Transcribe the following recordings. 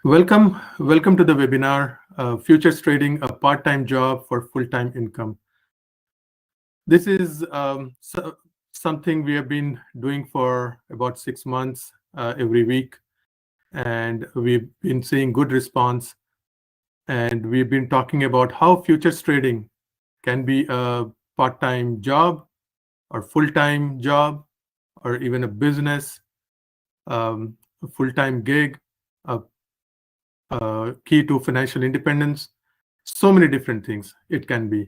Welcome to the webinar, Futures Trading, a part-time job for full-time income. This is something we have been doing for about 6 months every week, and we've been seeing good response. And we've been talking about how futures trading can be a part-time job or full-time job or even a business, a full-time gig, a key to financial independence. So many different things it can be.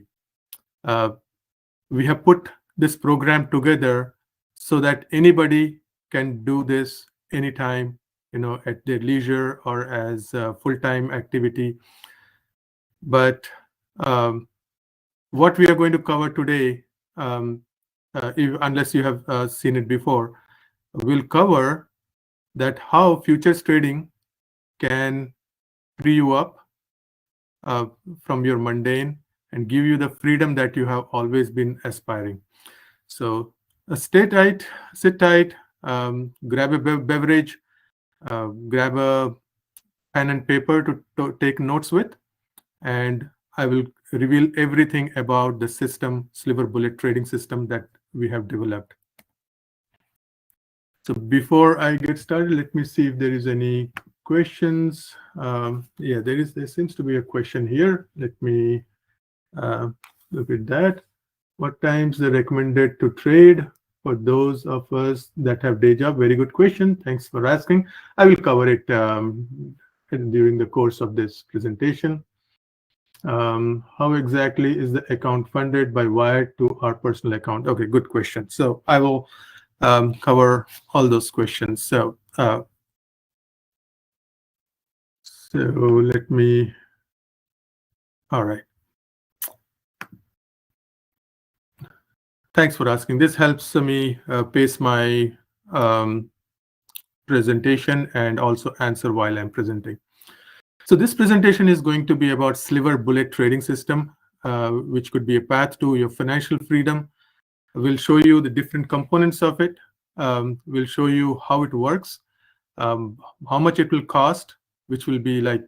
We have put this program together so that anybody can do this anytime, at their leisure or as a full-time activity. But what we are going to cover today, unless you have seen it before, we'll cover that how futures trading can free you up from your mundane and give you the freedom that you have always been aspiring. So sit tight, grab a beverage, grab a pen and paper to take notes with, and I will reveal everything about the system, Sliver Bullet Trading System, that we have developed. So before I get started, let me see if there is any questions. Yeah, there seems to be a question here. Let me look at that. What times are recommended to trade for those of us that have day job? Very good question. Thanks for asking. I will cover it during the course of this presentation. How exactly is the account funded? By wire to our personal account? Okay, good question. So I will cover all those questions. So let me. All right. Thanks for asking. This helps me pace my presentation and also answer while I'm presenting. So this presentation is going to be about Sliver Bullet Trading System, which could be a path to your financial freedom. We'll show you the different components of it. We'll show you how it works, how much it will cost, which will be like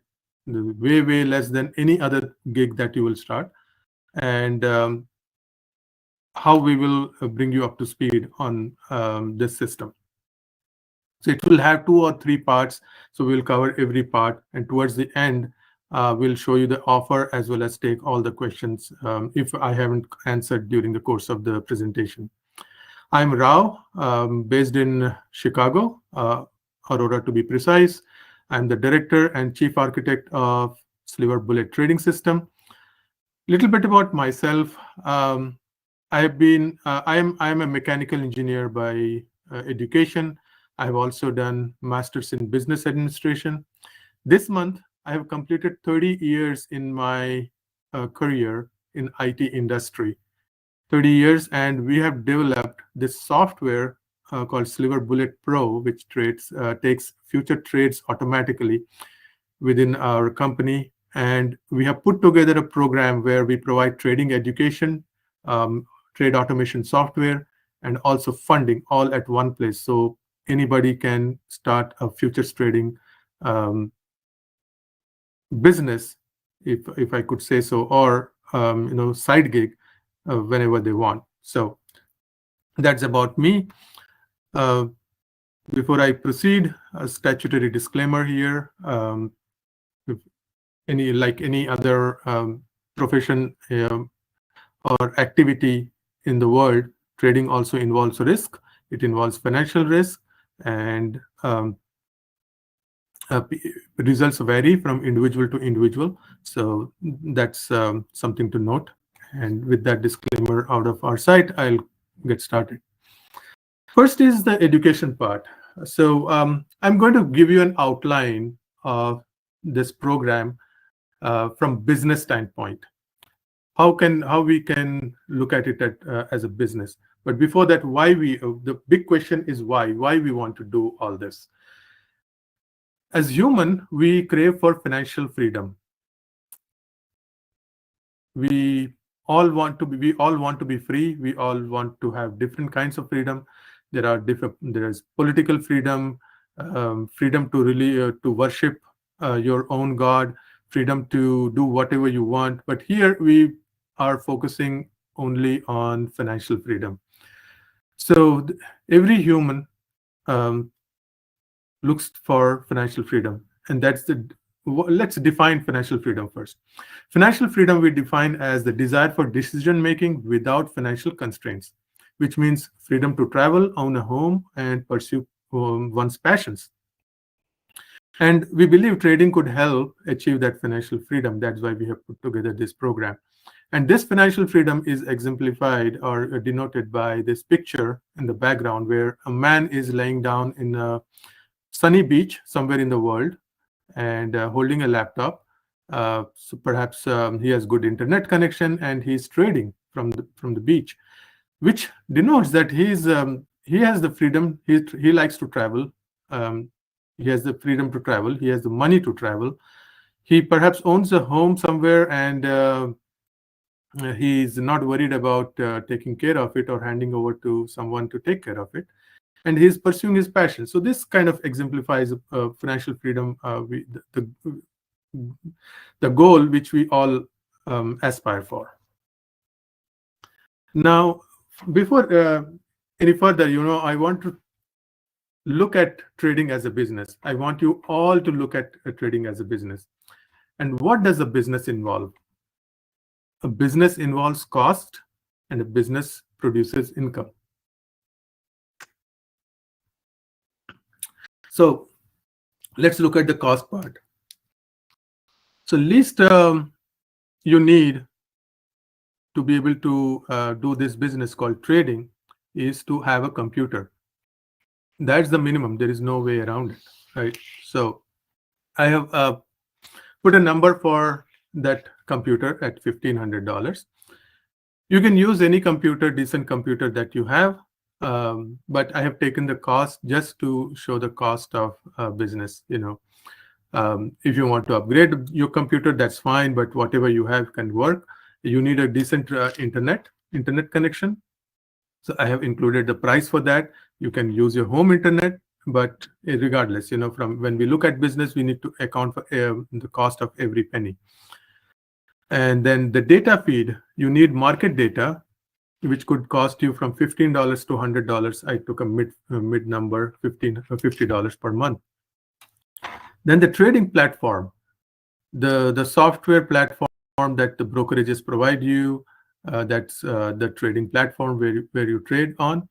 way less than any other gig that you will start, and how we will bring you up to speed on this system. So it will have 2 or 3 parts. So we'll cover every part, and towards the end, we'll show you the offer as well as take all the questions if I haven't answered during the course of the presentation. I'm Rao, based in Chicago, Aurora to be precise. I'm the director and chief architect of Sliver Bullet Trading System. Little bit about myself. I am a mechanical engineer by education. I've also done masters in business administration. This month, I have completed 30 years in my career in IT industry. 30 years, and we have developed this software called Sliver Bullet Pro, which takes future trades automatically within our company. And we have put together a program where we provide trading education, trade automation software, and also funding all at one place. So anybody can start a futures trading business, if I could say so, or side gig whenever they want. So that's about me. Before I proceed, a statutory disclaimer here. If any other profession or activity in the world, trading also involves risk. It involves financial risk, and results vary from individual to individual. So that's something to note. And with that disclaimer out of our sight, I'll get started. First is the education part. So I'm going to give you an outline of this program from business standpoint. How we can look at it as a business. But before that, the big question is why we want to do all this. As human, we crave for financial freedom. We all want to be free. We all want to have different kinds of freedom. There is political freedom, freedom to really to worship your own god, freedom to do whatever you want. But here we are focusing only on financial freedom. So every human um, looks for financial freedom, and let's define financial freedom first. Financial freedom we define as the desire for decision making without financial constraints, which means freedom to travel, own a home, and pursue one's passions. And we believe trading could help achieve that financial freedom. That's why we have put together this program. And this financial freedom is exemplified or denoted by this picture in the background, where a man is laying down in a sunny beach somewhere in the world and holding a laptop. So perhaps he has good internet connection and he's trading from the beach, which denotes that he has the freedom. He likes to travel. Um, he has the freedom to travel. He has the money to travel. He perhaps owns a home somewhere, and he's not worried about taking care of it or handing over to someone to take care of it. And he's pursuing his passion. So this kind of exemplifies financial freedom, the goal which we all aspire for. Now, before any further, I want to look at trading as a business. I want you all to look at trading as a business. And what does a business involve? A business involves cost, and a business produces income. So let's look at the cost part. So least you need to be able to do this business called trading is to have a computer. That's the minimum. There is no way around it, right? So I have put a number for that computer at $1,500. You can use any computer, decent computer that you have, but I have taken the cost just to show the cost of business. If you want to upgrade your computer, that's fine, but whatever you have can work. You need a decent internet connection. So I have included the price for that. You can use your home internet, but regardless, from when we look at business, we need to account for the cost of every penny. And then the data feed, you need market data, which could cost you from $15 to $100. I took a mid number, $50 per month. Then the trading platform, the software platform that the brokerages provide you, that's the trading platform where you trade on,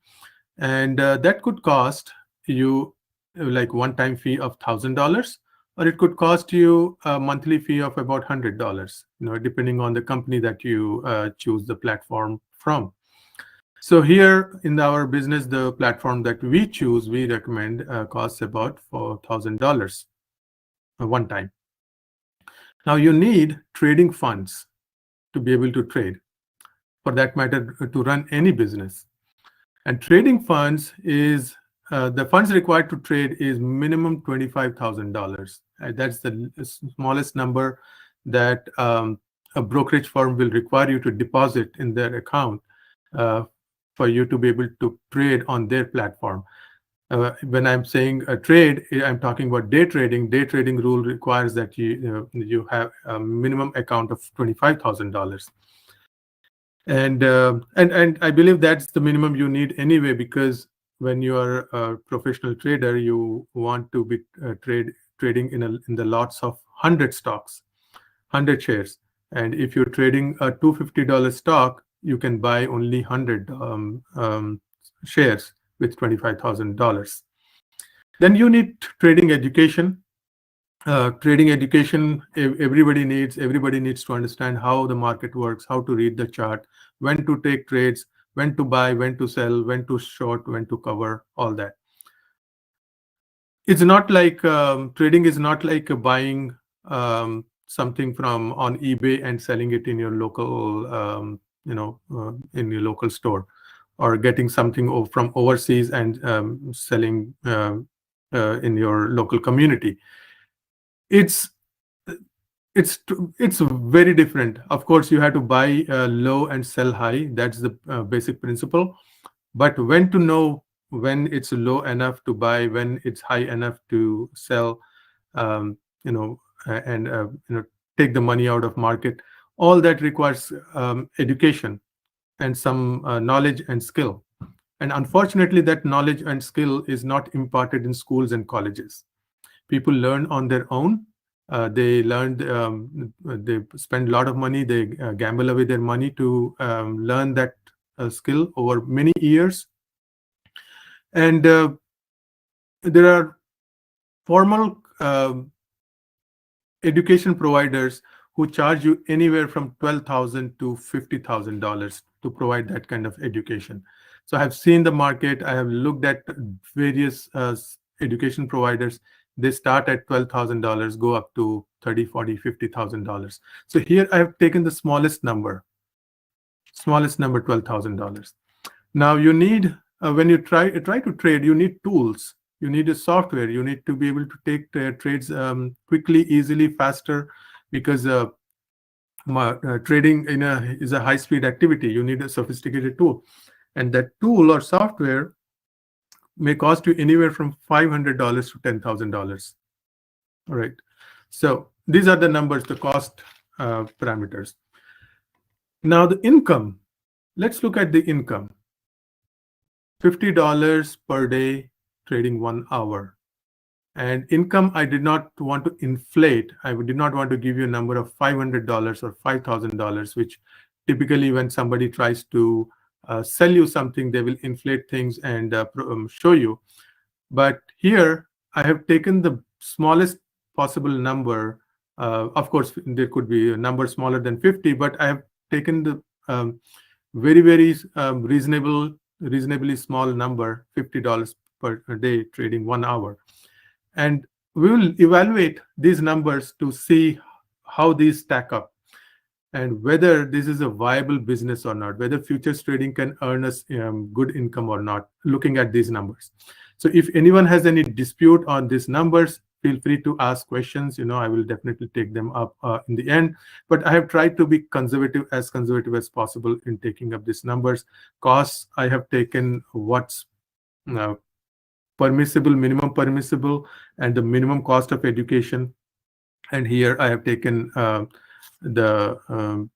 and that could cost you like one-time fee of $1,000, or it could cost you a monthly fee of about $100, depending on the company that you choose the platform from. So here in our business, the platform that we choose, we recommend costs about $4,000 one time. Now you need trading funds to be able to trade, for that matter, to run any business. And trading funds is the funds required to trade is minimum $25,000. That's the smallest number that a brokerage firm will require you to deposit in their account for you to be able to trade on their platform. When I'm saying a trade, I'm talking about day trading. Day trading rule requires that you have a minimum account of $25,000. And I believe that's the minimum you need anyway, because when you are a professional trader, you want to be trading in the lots of 100 stocks, 100 shares. And if you're trading a $250 stock, you can buy only 100 shares with $25,000. Then you need trading education. Trading education, everybody needs to understand how the market works, how to read the chart, when to take trades, when to buy, when to sell, when to short, when to cover, all that. It's not like trading is not like buying something from on eBay and selling it in your local in your local store, or getting something from overseas and selling in your local community. It's very different. Of course, you have to buy low and sell high. That's the basic principle. But when to know when it's low enough to buy, when it's high enough to sell, and take the money out of market. All that requires education and some knowledge and skill. And unfortunately, that knowledge and skill is not imparted in schools and colleges. People learn on their own. They spend a lot of money. They gamble away their money to learn that skill over many years. And there are formal education providers who charge you anywhere from $12,000 to $50,000 to provide that kind of education. So I have seen the market. I have looked at various education providers. They start at $12,000, go up to $30,000, $40,000, $50,000. So here I have taken the smallest number, $12,000. Now you need, when you try to trade, you need tools. You need a software. You need to be able to take trades quickly, easily, faster, because trading is a high-speed activity. You need a sophisticated tool, and that tool or software may cost you anywhere from $500 to $10,000. All right. So these are the numbers, the cost parameters. Now the income. Let's look at the income. $50 per day trading 1 hour. And income, I did not want to inflate. I did not want to give you a number of $500 or $5,000, which typically when somebody tries to sell you something, they will inflate things and show you. But here, I have taken the smallest possible number. Of course, there could be a number smaller than 50, but I have taken the very, very reasonably small number, $50 per day trading 1 hour. And we will evaluate these numbers to see how these stack up and whether this is a viable business or not, whether futures trading can earn us good income or not, looking at these numbers. So if anyone has any dispute on these numbers, feel free to ask questions. I will definitely take them up in the end. But I have tried to be conservative as possible in taking up these numbers. Costs, I have taken what's permissible, minimum permissible, and the minimum cost of education. And here I have taken the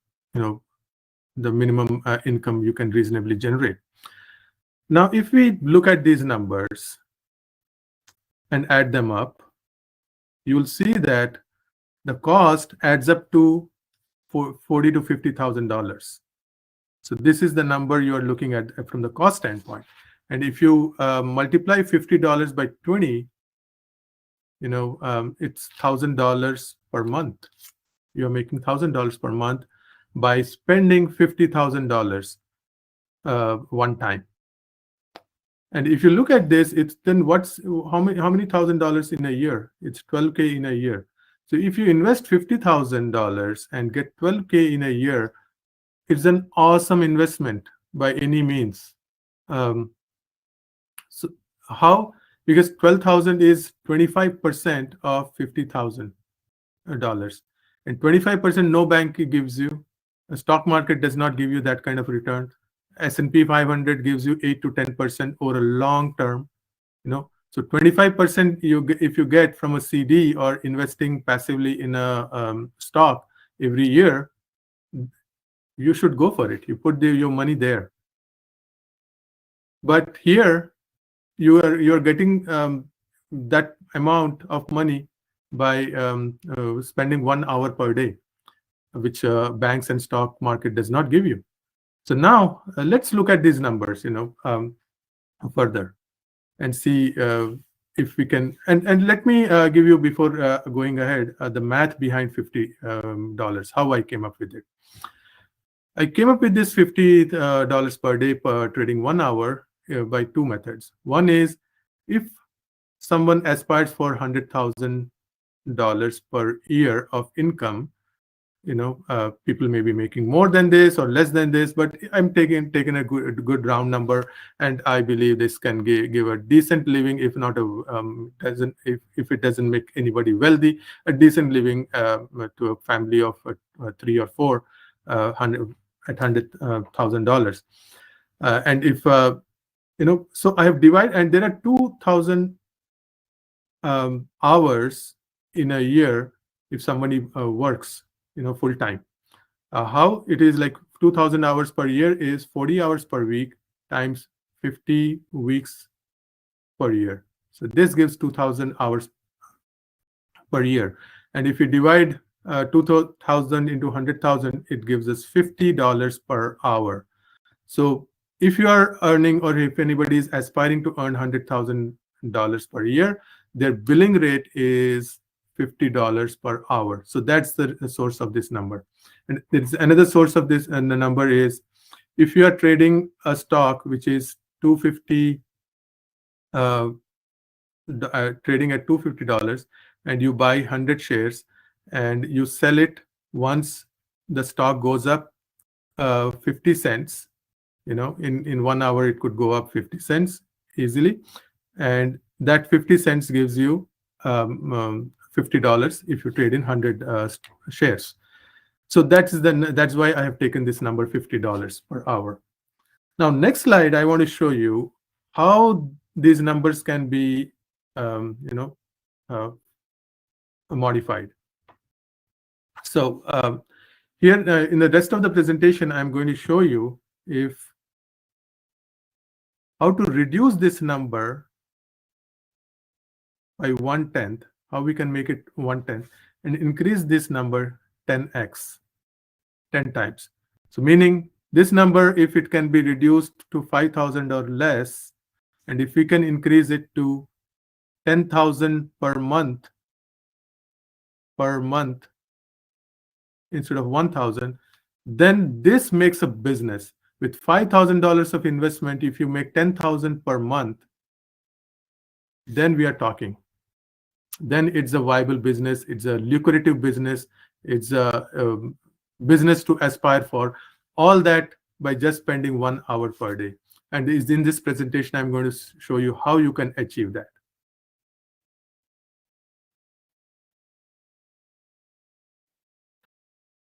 minimum income you can reasonably generate. Now, if we look at these numbers and add them up, you will see that the cost adds up to $40,000 to $50,000. So this is the number you are looking at from the cost standpoint. And if you multiply $50 by 20, it's $1,000 per month. You're making $1,000 per month by spending $50,000 one time. And if you look at this, it's then how many $1,000 in a year? It's $12K in a year. So if you invest $50,000 and get $12K in a year, it's an awesome investment by any means. So how? Because $12,000 is 25% of $50,000, and 25% no bank gives you. A stock market does not give you that kind of return. S&P 500 gives you 8 to 10% over a long term. So 25% if you get from a CD or investing passively in a stock every year, you should go for it. You put your money there. But here, you're getting that amount of money by spending 1 hour per day, which banks and stock market does not give you. So now let's look at these numbers, further and see if we can. And let me give you, before going ahead, the math behind $50, how I came up with it. I came up with this $50 per day per trading 1 hour by two methods. One is, if someone aspires for $100,000 per year of income, people may be making more than this or less than this, but I'm taking a good round number, and I believe this can give a decent living, if not if it doesn't make anybody wealthy, a decent living to a family of 3 or 4 at $100,000. And if so I have divided, and there are 2,000 hours in a year if somebody works, full time. How it is like 2000 hours per year is 40 hours per week times 50 weeks per year. So this gives 2000 hours per year. And if you divide 2000 into 100,000, it gives us $50 per hour. So if you are earning, or if anybody is aspiring to earn $100,000 per year, their billing rate is $50 per hour. So that's the source of this number. And there's another source of this, and the number is, if you are trading a stock which is 250, trading at $250, and you buy 100 shares and you sell it once the stock goes up 50 cents. In 1 hour it could go up 50 cents easily, and that 50 cents gives you $50 if you trade in 100 shares. So that's why I have taken this number, $50 per hour. Now, next slide, I want to show you how these numbers can be modified. So here in the rest of the presentation, I'm going to show you how to reduce this number by 1/10, how we can make it 1/10 and increase this number 10x, 10 times. So meaning this number, if it can be reduced to 5,000 or less, and if we can increase it to 10,000 per month instead of 1,000, then this makes a business. With $5,000 of investment, if you make 10,000 per month, then we are talking. Then it's a viable business. It's a lucrative business. It's a business to aspire for. All that by just spending 1 hour per day. And in this presentation, I'm going to show you how you can achieve that.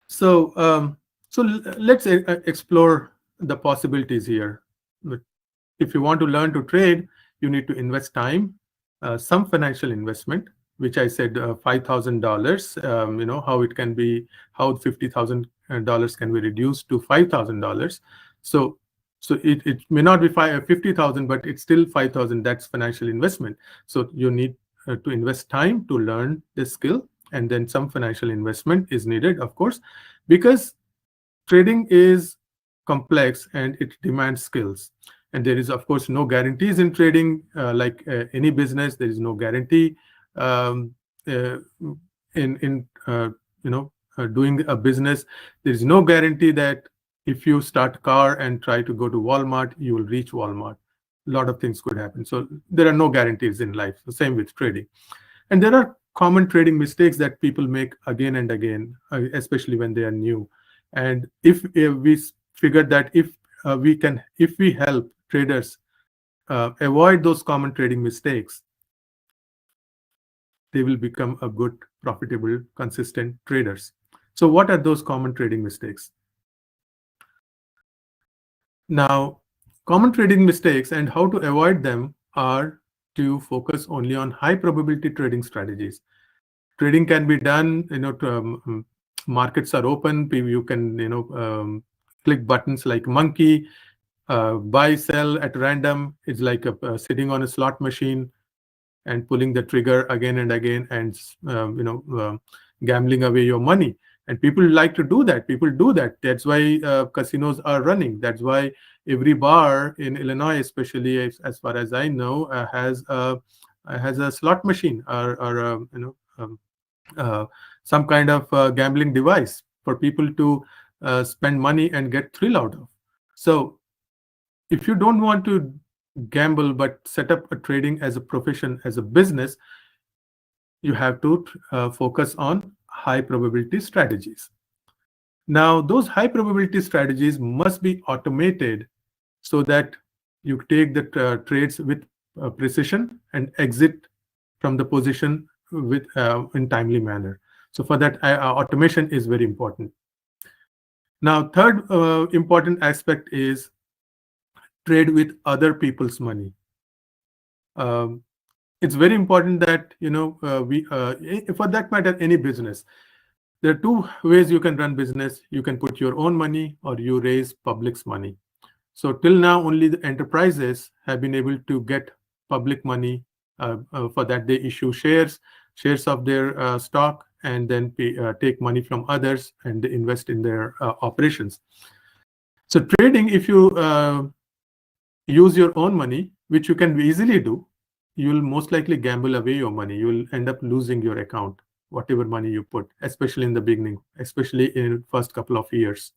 So, let's explore the possibilities here. If you want to learn to trade, you need to invest time, some financial investment, which I said $5,000. How it can be, how $50,000 can be reduced to $5,000. So it may not be 50,000, but it's still 5,000. That's financial investment. So you need to invest time to learn this skill, and then some financial investment is needed, of course, because trading is complex and it demands skills. And there is, of course, no guarantees in trading. Like any business, there is no guarantee in doing a business. There is no guarantee that if you start a car and try to go to Walmart, you will reach Walmart. A lot of things could happen. So there are no guarantees in life. The same with trading. And there are common trading mistakes that people make again and again, especially when they are new. And if we figured that if we help traders avoid those common trading mistakes, they will become a good, profitable, consistent traders. So what are those common trading mistakes? Now, common trading mistakes and how to avoid them are to focus only on high probability trading strategies. Trading can be done, markets are open. You can, click buttons like monkey, buy, sell at random. It's like sitting on a slot machine and pulling the trigger again and again, and gambling away your money. And people like to do that. People do that. That's why casinos are running. That's why every bar in Illinois, especially as far as I know, has a slot machine or some kind of gambling device for people to spend money and get thrill out of. So if you don't want to gamble but set up a trading as a profession, as a business, you have to focus on high probability strategies. Now, those high probability strategies must be automated so that you take the trades with precision and exit from the position with in timely manner. So for that, automation is very important. Now, third important aspect is trade with other people's money. it's very important that for that matter, any business, there are two ways you can run business. You can put your own money or you raise public's money. So till now, only the enterprises have been able to get public money. For that, they issue shares of their stock, and then take money from others and they invest in their operations. So trading, if you use your own money, which you can easily do, you will most likely gamble away your money. You will end up losing your account, whatever money you put, especially in the beginning, especially in first couple of years.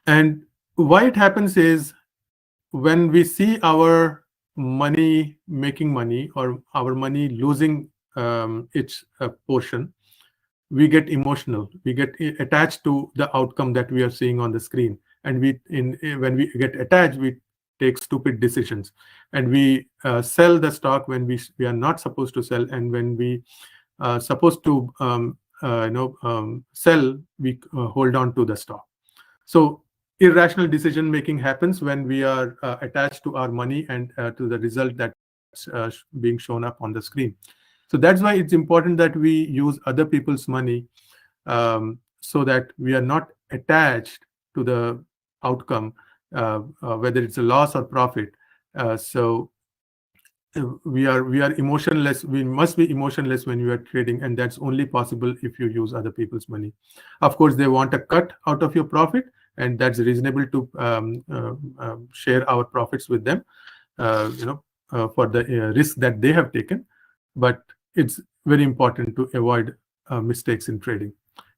And why it happens is, when we see our money making money or our money losing its portion, we get emotional. We get attached to the outcome that we are seeing on the screen, and when we get attached, we take stupid decisions, and we sell the stock when we are not supposed to sell, and when we supposed to sell, we hold on to the stock. So irrational decision making happens when we are attached to our money and to the result that's being shown up on the screen. So that's why it's important that we use other people's money, so that we are not attached to the outcome, whether it's a loss or profit. So we are emotionless. We must be emotionless when you are trading, and that's only possible if you use other people's money. Of course, they want a cut out of your profit, and that's reasonable to share our profits with them, for the risk that they have taken. But it's very important to avoid mistakes in trading.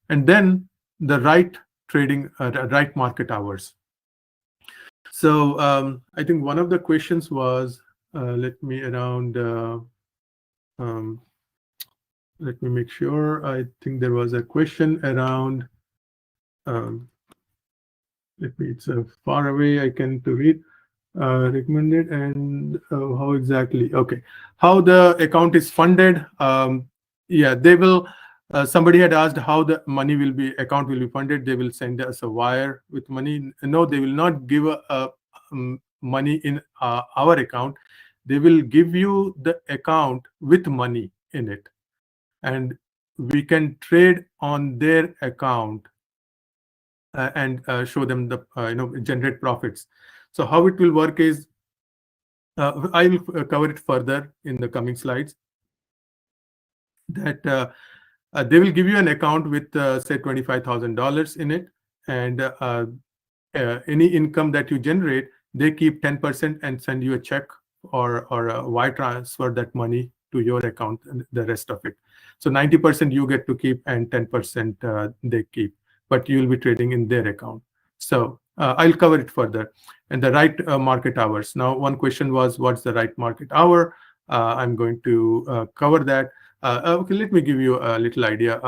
And then the right trading, right market hours. So I think one of the questions was, let me make sure. I think there was a question around, it's far away, I can to read. Recommended, and how exactly? Okay, how the account is funded. Yeah, they will. Somebody had asked how the account will be funded. They will send us a wire with money. No, they will not give money in our account. They will give you the account with money in it, and we can trade on their account and show them the generate profits. So how it will work is, I will cover it further in the coming slides, that they will give you an account with say $25,000 in it, and any income that you generate, they keep 10% and send you a check or a wire transfer that money to your account, and the rest of it. So 90% you get to keep, and 10% they keep, but you will be trading in their account. So I'll cover it further. And the right market hours. Now, one question was, what's the right market hour? I'm going to cover that. Okay, let me give you a little idea.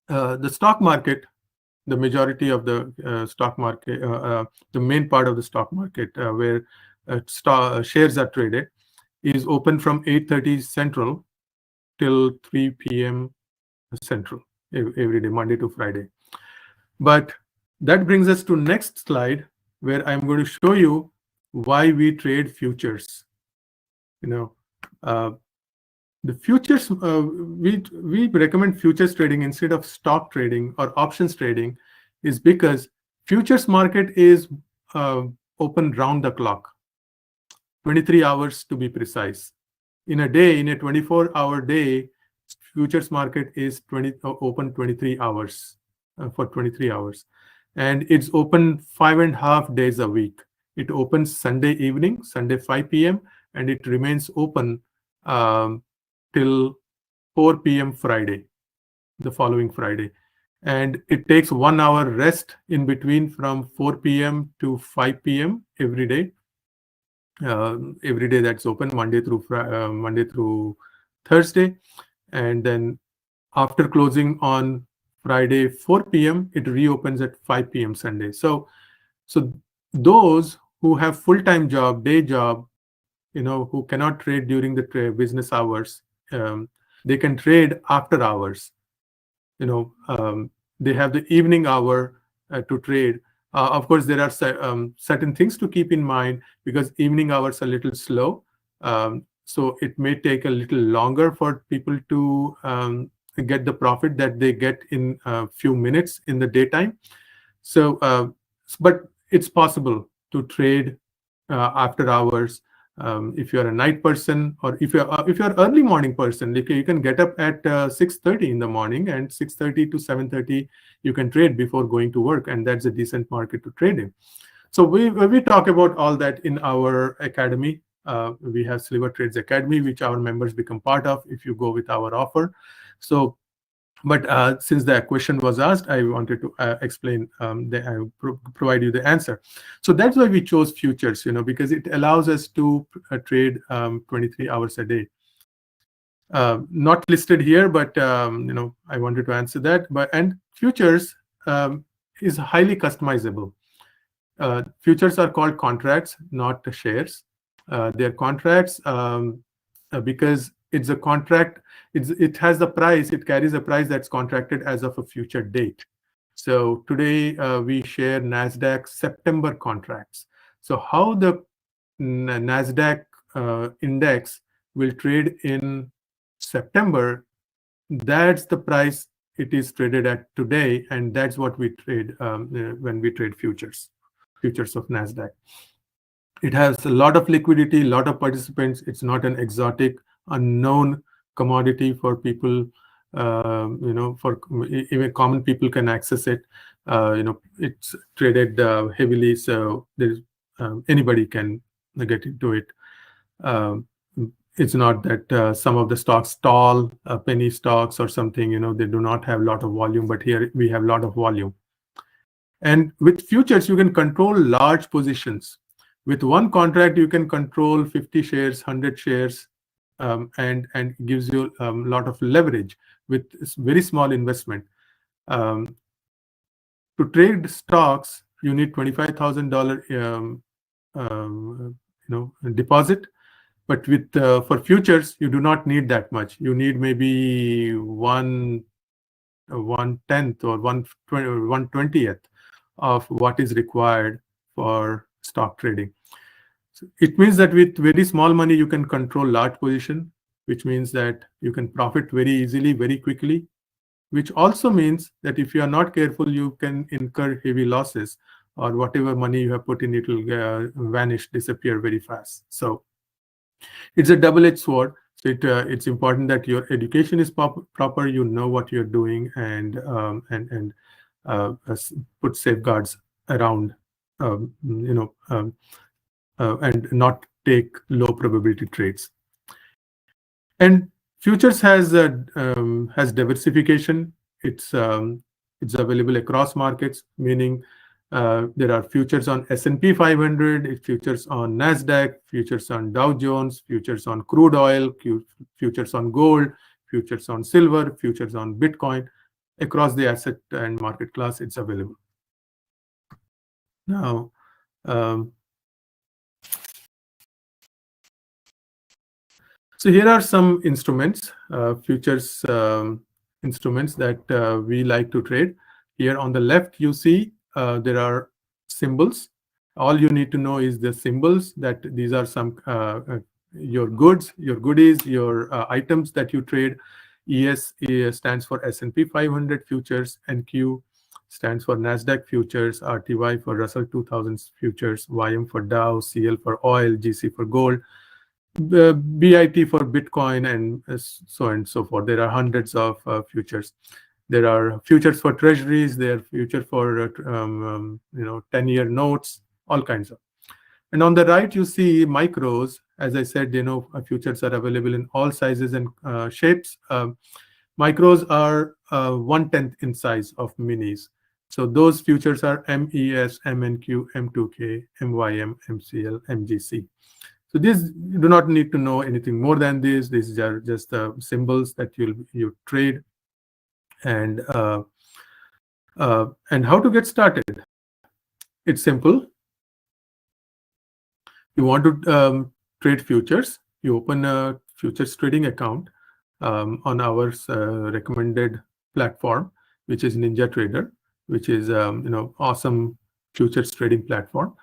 The stock market, the majority of the stock market, the main part of the stock market where shares are traded, is open from 8:30 Central till 3 p.m. Central every day, Monday to Friday. But that brings us to next slide, where I'm going to show you why we trade futures. The futures, we recommend futures trading instead of stock trading or options trading, is because futures market is open round the clock, 23 hours to be precise. In a day, in a 24-hour day, futures market is open 23 hours, for 23 hours. And it's open 5.5 days a week. It opens Sunday evening, Sunday 5 p.m., and it remains open till 4 p.m. Friday, the following Friday. And it takes 1 hour rest in between from 4 p.m. to 5 p.m. every day. Every day that's open, Monday through Thursday. And then after closing on Friday 4 p.m., it reopens at 5 p.m. Sunday. So those who have full-time job, day job, who cannot trade during the business hours, they can trade after hours. They have the evening hour to trade. Of course, there are certain things to keep in mind, because evening hours are a little slow. So it may take a little longer for people to get the profit that they get in a few minutes in the daytime. So, but it's possible to trade after hours. If you're a night person, or if you're early morning person, like you can get up at 6:30 in the morning, and 6:30 to 7:30 you can trade before going to work, and that's a decent market to trade in. So we talk about all that in our academy. We have Sliver Trades Academy, which our members become part of if you go with our offer. So, but since the question was asked, I wanted to explain, provide you the answer. So that's why we chose futures, because it allows us to trade 23 hours a day. Not listed here, but I wanted to answer that. And futures is highly customizable. Futures are called contracts, not shares. They're contracts because it's a contract. It has the price. It carries a price that's contracted as of a future date. So today we share NASDAQ September contracts. So how the NASDAQ index will trade in September, that's the price it is traded at today, and that's what we trade when we trade futures of NASDAQ. It has a lot of liquidity, a lot of participants. It's not an exotic, unknown commodity for people. For even common people can access it. It's traded heavily, so there's anybody can get into it. It's not that some of the stocks stall, penny stocks or something. They do not have a lot of volume, but here we have a lot of volume. And with futures, you can control large positions. With one contract, you can control 50 shares, 100 shares, and gives you a lot of leverage with very small investment. To trade stocks, you need $25,000 deposit. But with for futures, you do not need that much. You need maybe 1/10 or 1/20th of what is required for stock trading. So it means that with very small money, you can control large position, which means that you can profit very easily, very quickly, which also means that if you are not careful, you can incur heavy losses, or whatever money you have put in, it will vanish, disappear very fast. So it's a double-edged sword. So it's important that your education is proper, you know what you're doing, and put safeguards around, and not take low probability trades. And futures has diversification. It's available across markets, meaning there are futures on S&P 500, futures on NASDAQ, futures on Dow Jones, futures on crude oil, futures on gold, futures on silver, futures on Bitcoin. Across the asset and market class, it's available. Now, so here are some instruments, futures instruments that we like to trade. Here on the left, you see there are symbols. All you need to know is the symbols, that these are some your goods, your goodies, your items that you trade. ES stands for S&P 500 futures, NQ stands for NASDAQ futures, RTY for Russell 2000 futures, YM for Dow, CL for oil, GC for gold, BIT for Bitcoin, and so on and so forth. There are hundreds of futures. There are futures for treasuries. There are futures for 10-year notes, all kinds of. And on the right, you see micros. As I said, futures are available in all sizes and shapes. Micros are 1/10 in size of minis. So those futures are MES, MNQ, M2K, MYM, MCL, MGC. So these, you do not need to know anything more than this. These are just the symbols that you trade. And how to get started? It's simple. You want to trade futures, you open a futures trading account on our recommended platform, which is NinjaTrader, which is awesome futures trading platform.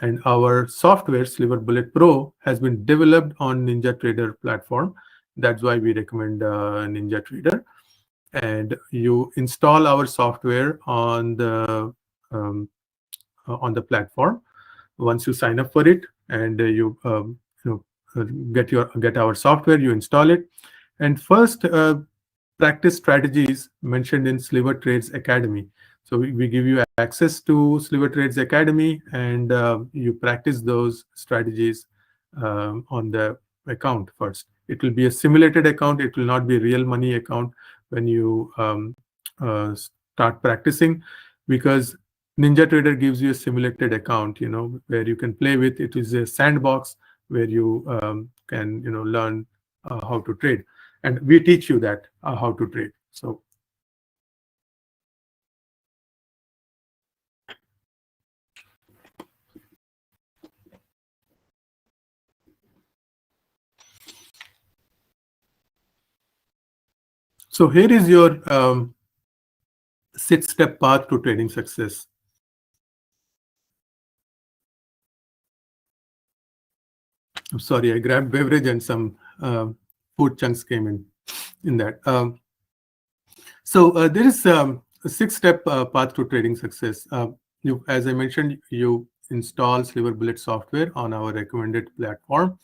And our software, Sliver Bullet Pro, has been developed on NinjaTrader platform. That's why we recommend NinjaTrader. And you install our software um, on the platform once you sign up for it, and you get our software. You install it, and first practice strategies mentioned in Sliver Trades Academy. So we give you access to Sliver Trades Academy, and you practice those strategies on the account first. It will be a simulated account. It will not be a real money account when you start practicing, because NinjaTrader gives you a simulated account, where you can play with. It is a sandbox where you can, learn how to trade, and we teach you that how to trade. So here is your 6-step path to trading success. I'm sorry, I grabbed beverage and some food chunks came in that. So there is a 6-step path to trading success. As I mentioned, you install Sliver Bullet software on our recommended platform,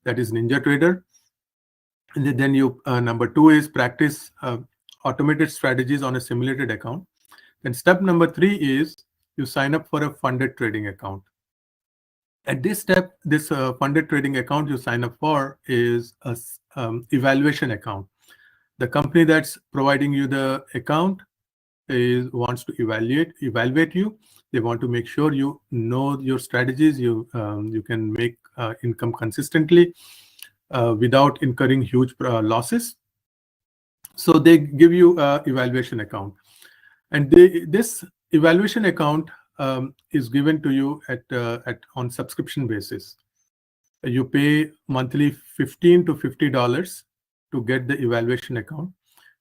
that is NinjaTrader. And then you number 2 is practice automated strategies on a simulated account. Then step number 3 is you sign up for a funded trading account. At this step, this funded trading account you sign up for is a evaluation account. The company that's providing you the account wants to evaluate you. They want to make sure you know your strategies. You can make income consistently without incurring huge losses. So they give you a evaluation account, and this evaluation account is given to you on subscription basis. You pay monthly $15 to $50 to get the evaluation account.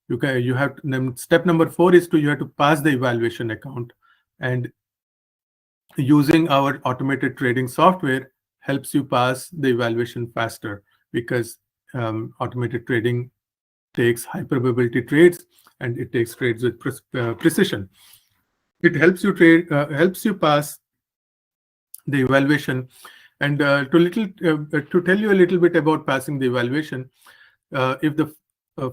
You have step number 4 is you have to pass the evaluation account, and using our automated trading software helps you pass the evaluation faster, because automated trading takes high probability trades, and it takes trades with precision. It helps you pass the evaluation. And to tell you a little bit about passing the evaluation, if the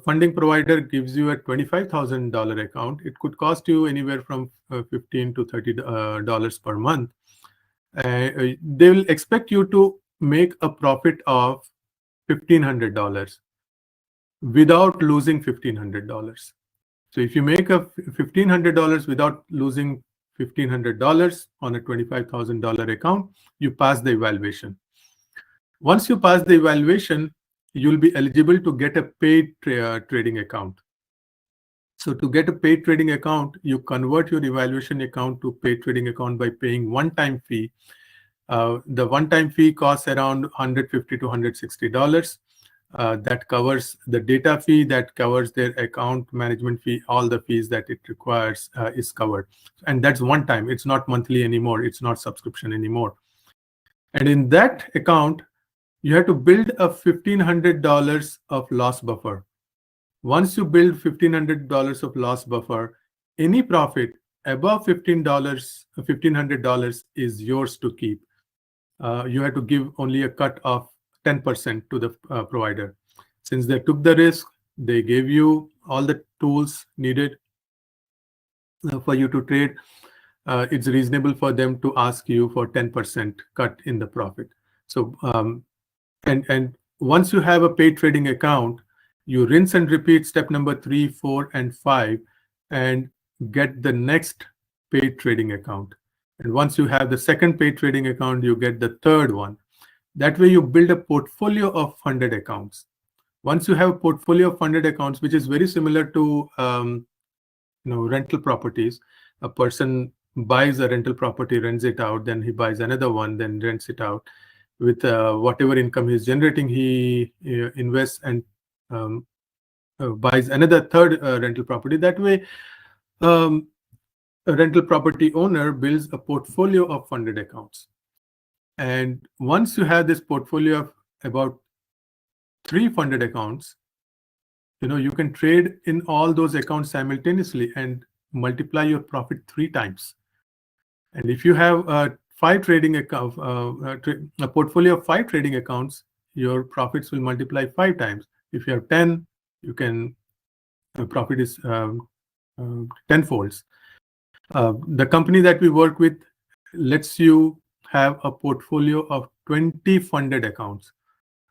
funding provider gives you a $25,000 account, it could cost you anywhere from $15 to $30 per month. They will expect you to make a profit of $1,500 without losing $1,500. So if you make a $1,500 without losing $1,500 on a $25,000 account, you pass the evaluation. Once you pass the evaluation, you'll be eligible to get a paid trading account. So to get a paid trading account, you convert your evaluation account to paid trading account by paying one-time fee. The one-time fee costs around $150 to $160. That covers the data fee, that covers their account management fee, all the fees that it requires is covered. And that's one time. It's not monthly anymore. It's not subscription anymore. And in that account, you have to build a $1,500 of loss buffer. Once you build $1,500 of loss buffer, any profit above $1,500 is yours to keep. You have to give only a cut of 10% to the provider. Since they took the risk, they gave you all the tools needed for you to trade. It's reasonable for them to ask you for 10% cut in the profit. So and once you have a paid trading account, you rinse and repeat step number 3, 4, and 5, and get the next paid trading account. And once you have the second paid trading account, you get the third one. That way you build a portfolio of funded accounts. Once you have a portfolio of funded accounts, which is very similar to rental properties, a person buys a rental property, rents it out, then he buys another one, then rents it out. With whatever income he's generating, he invests and buys another third rental property. That way, a rental property owner builds a portfolio of funded accounts. And once you have this portfolio of about 3 funded accounts, you can trade in all those accounts simultaneously and multiply your profit 3 times. And if you have a portfolio of 5 trading accounts, your profits will multiply 5 times. If you have 10, you can profit is tenfolds. The company that we work with lets you have a portfolio of 20 funded accounts.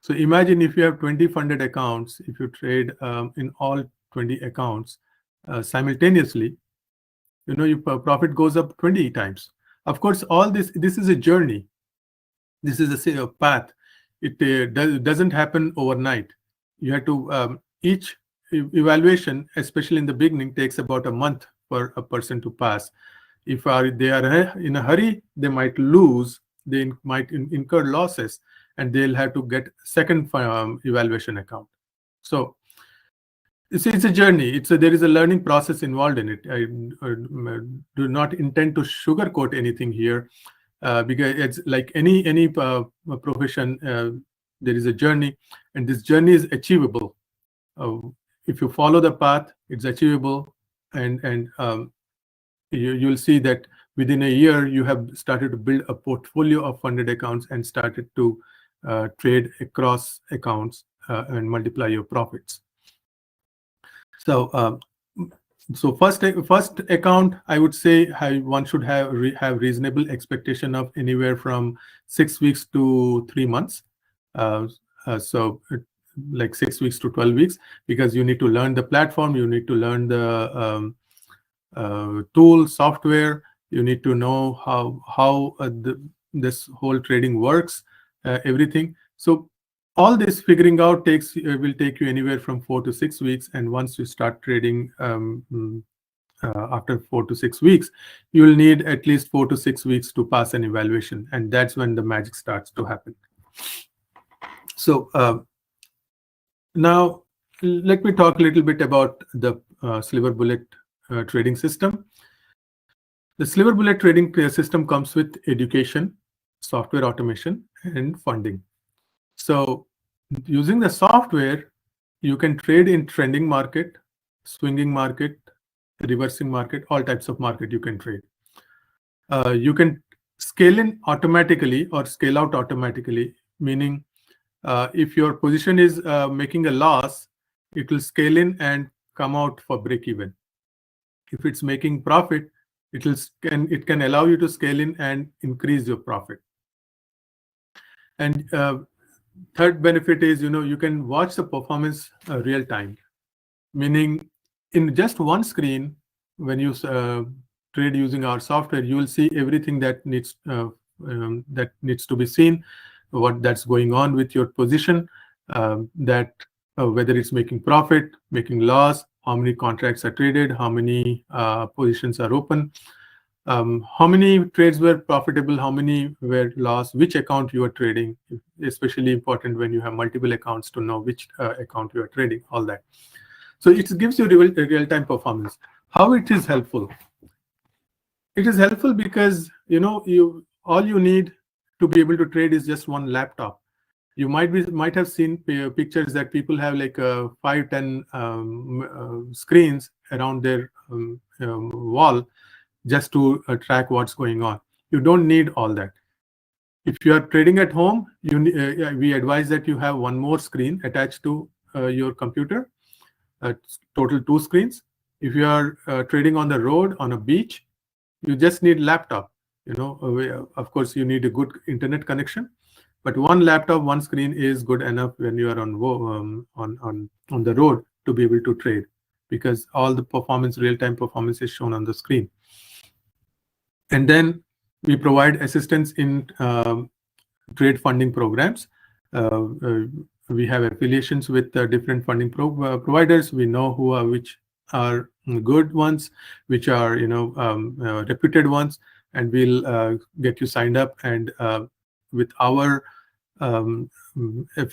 So imagine if you have 20 funded accounts, if you trade in all 20 accounts simultaneously, your profit goes up 20 times. Of course, all this is a journey. This is a path. It doesn't happen overnight. You have to each evaluation, especially in the beginning, takes about a month for a person to pass. If they are in a hurry, they might lose. They might incur losses, and they'll have to get second evaluation account. So it's a journey. There is a learning process involved in it. I do not intend to sugarcoat anything here, because it's like any profession. There is a journey, and this journey is achievable. If you follow the path, it's achievable, and you'll see that within a year you have started to build a portfolio of funded accounts and started to trade across accounts and multiply your profits. So first account, I would say one should have reasonable expectation of anywhere from 6 weeks to 3 months. Like 6 weeks to 12 weeks, because you need to learn the platform, you need to learn the tool software, you need to know how this whole trading works, everything. So all this figuring out will take you anywhere from 4 to 6 weeks, and once you start trading after 4 to 6 weeks, you will need at least 4 to 6 weeks to pass an evaluation, and that's when the magic starts to happen. So now let me talk a little bit about the Sliver Bullet trading system. The Sliver Bullet trading system comes with education, software automation, and funding. So using the software, you can trade in trending market, swinging market, reversing market, all types of market you can trade. You can scale in automatically or scale out automatically, meaning if your position is making a loss, it will scale in and come out for break even. If it's making profit, it can allow you to scale in and increase your profit. And third benefit is, you can watch the performance real time, meaning in just one screen, when you trade using our software, you will see everything that needs to be seen, what that's going on with your position, whether it's making profit, making loss, how many contracts are traded, how many positions are open, how many trades were profitable, how many were lost, which account you are trading, especially important when you have multiple accounts to know which account you are trading, all that. So it gives you real-time performance. How it is helpful? It is helpful because all you need to be able to trade is just one laptop. You might have seen pictures that people have like 5-10 screens around their wall just to track what's going on. You don't need all that. If you are trading at home, we advise that you have one more screen attached to your computer, total 2 screens. If you are trading on the road, on a beach, you just need laptop. Of course, you need a good internet connection, but one laptop, one screen is good enough when you are on the road to be able to trade, because all the real-time performance is shown on the screen. And then we provide assistance in trade funding programs. We have affiliations with different funding providers. We know which are good ones, which are reputed ones, and we'll get you signed up. And with our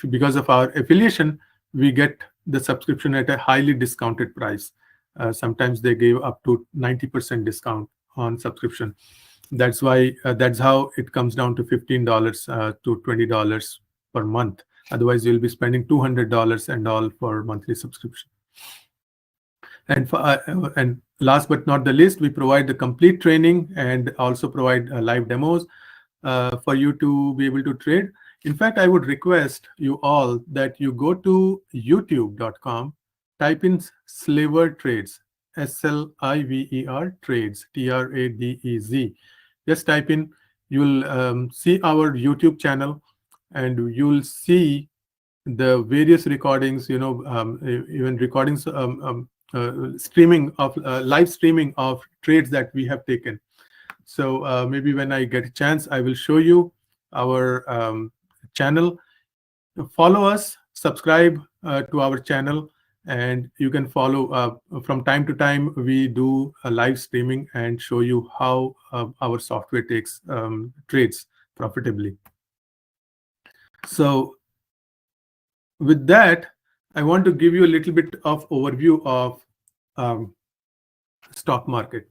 because of our affiliation, we get the subscription at a highly discounted price. Sometimes they give up to 90% discount on subscription. That's why that's how it comes down to $15 to $20 per month. Otherwise, you'll be spending $200 and all for monthly subscription. And last but not the least, we provide the complete training and also provide live demos for you to be able to trade. In fact, I would request you all that you go to youtube.com, type in Sliver Trades, SLIVER Trades, TRADEZ. Just type in, you'll see our YouTube channel, and you'll see the various recordings, even recordings, streaming of live streaming of trades that we have taken. So maybe when I get a chance, I will show you our channel. Follow us, subscribe to our channel, and you can follow from time to time. We do a live streaming and show you how our software takes trades profitably. So with that, I want to give you a little bit of overview of stock market.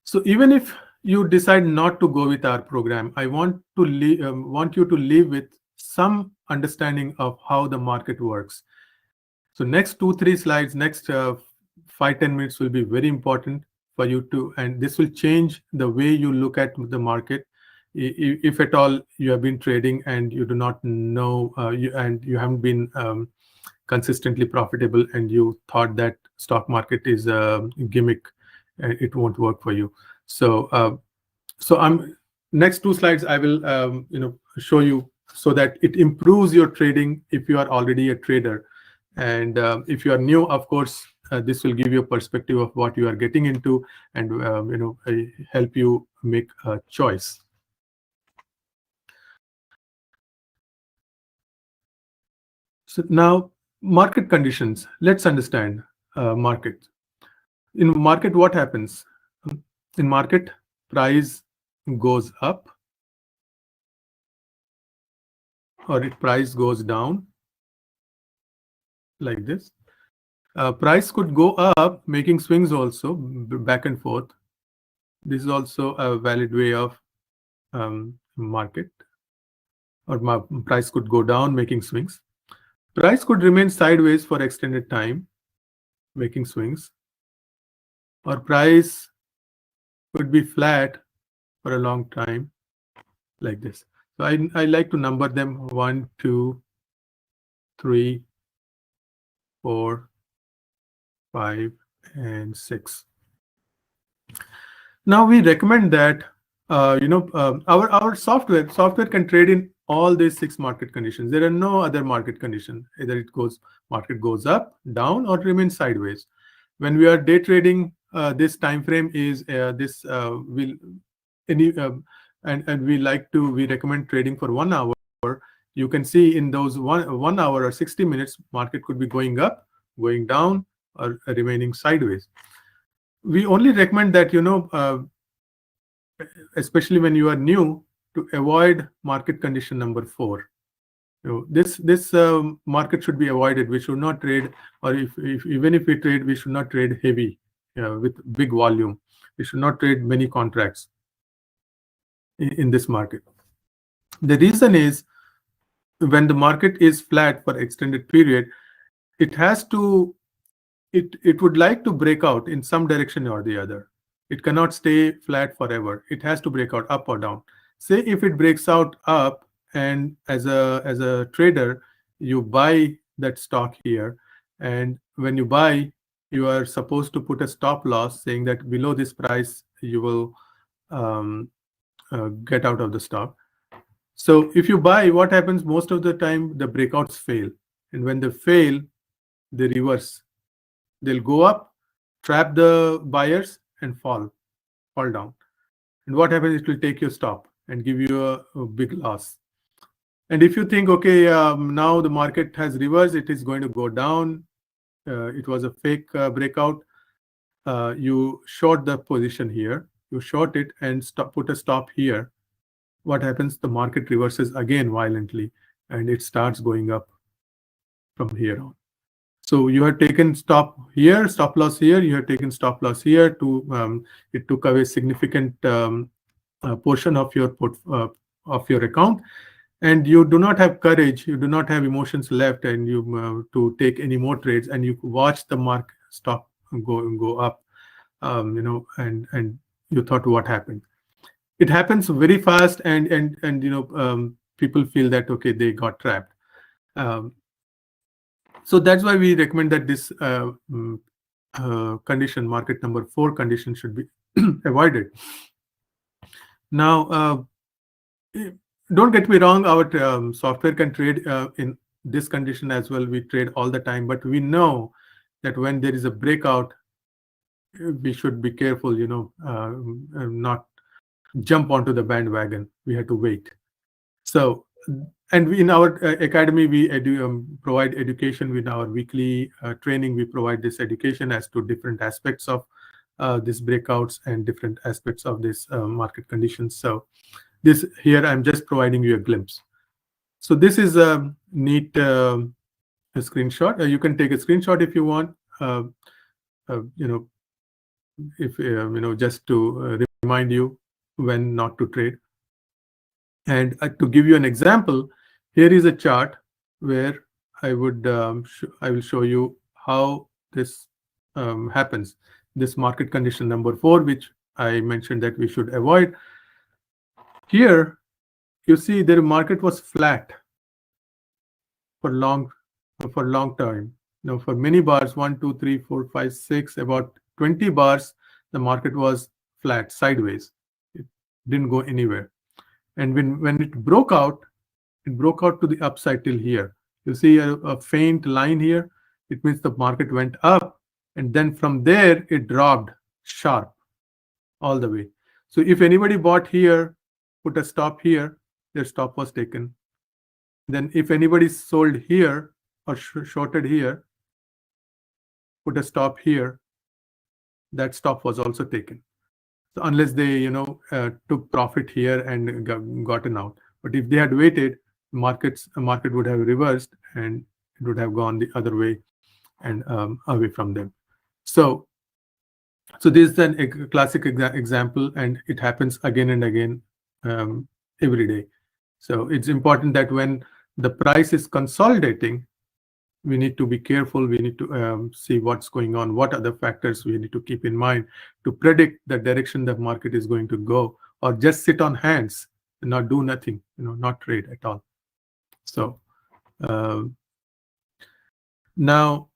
So even if you decide not to go with our program, I want you to leave with some understanding of how the market works. So next 2-3 slides, next 5-10 minutes will be very important for you to, and this will change the way you look at the market. If at all you have been trading and you do not know, and you haven't been consistently profitable, and you thought that stock market is a gimmick, it won't work for you. So I'm next 2 slides I will show you so that it improves your trading if you are already a trader. And if you are new, of course, this will give you a perspective of what you are getting into, and help you make a choice. So now, market conditions. Let's understand market. In market, what happens? In market, price goes up or price goes down like this. Price could go up, making swings also back and forth. This is also a valid way of market. Or price could go down, making swings. Price could remain sideways for extended time, making swings. Or price could be flat for a long time, like this. So I like to number them 1, 2, 3, 4, 5, and 6. Now we recommend that our software can trade in all these 6 market conditions. There are no other market condition. Either market goes up, down, or remains sideways. When we are day trading, this time frame is we recommend trading for 1 hour. You can see in those 1 hour or 60 minutes, market could be going up, going down, or remaining sideways. We only recommend that, especially when you are new, to avoid market condition number 4. This market should be avoided. We should not trade, or even if we trade, we should not trade heavy with big volume. We should not trade many contracts in this market. The reason is, when the market is flat for extended period, it would like to break out in some direction or the other. It cannot stay flat forever. It has to break out up or down. Say if it breaks out up, and as a trader, you buy that stock here, and when you buy, you are supposed to put a stop loss saying that below this price you will get out of the stock. So if you buy, what happens most of the time? The breakouts fail, and when they fail, they reverse. They'll go up, trap the buyers, and fall down. And what happens? It will take your stop and give you a big loss. And if you think, okay, now the market has reversed, it is going to go down, it was a fake breakout, you short the position here, you short it and put a stop here. What happens? The market reverses again violently, and it starts going up from here on. So you have taken stop loss here, you have taken stop loss here. It took away significant portion of your account, and you do not have courage, you do not have emotions left, and you to take any more trades, and you watch the market stock go up, and you thought, what happened? It happens very fast, and people feel that, okay, they got trapped. So that's why we recommend that this condition, market number 4 condition, should be avoided. Now, don't get me wrong, our software can trade in this condition as well. We trade all the time, but we know that when there is a breakout, we should be careful, not jump onto the bandwagon. We have to wait. So, and in our academy, we provide education with our weekly training. We provide this education as to different aspects of these breakouts and different aspects of this market conditions. So this here, I'm just providing you a glimpse. So this is a neat screenshot. You can take a screenshot if you want, if just to remind you when not to trade. And to give you an example, here is a chart where I will show you how this happens. This market condition number 4, which I mentioned that we should avoid. Here, you see the market was flat for long time. Now, for many bars, 1, 2, 3, 4, 5, 6, about 20 bars, the market was flat, sideways. It didn't go anywhere. And when it broke out to the upside till here. You see a faint line here. It means the market went up, and then from there it dropped sharp all the way. So if anybody bought here, put a stop here, their stop was taken. Then if anybody sold here or shorted here, put a stop here, that stop was also taken. So unless they took profit here and gotten out. But if they had waited, market would have reversed, and it would have gone the other way and away from them. So this is a classic example, and it happens again and again every day. So it's important that when the price is consolidating, we need to be careful. We need to see what's going on, what other factors we need to keep in mind to predict the direction the market is going to go, or just sit on hands and not do nothing, not trade at all. So now,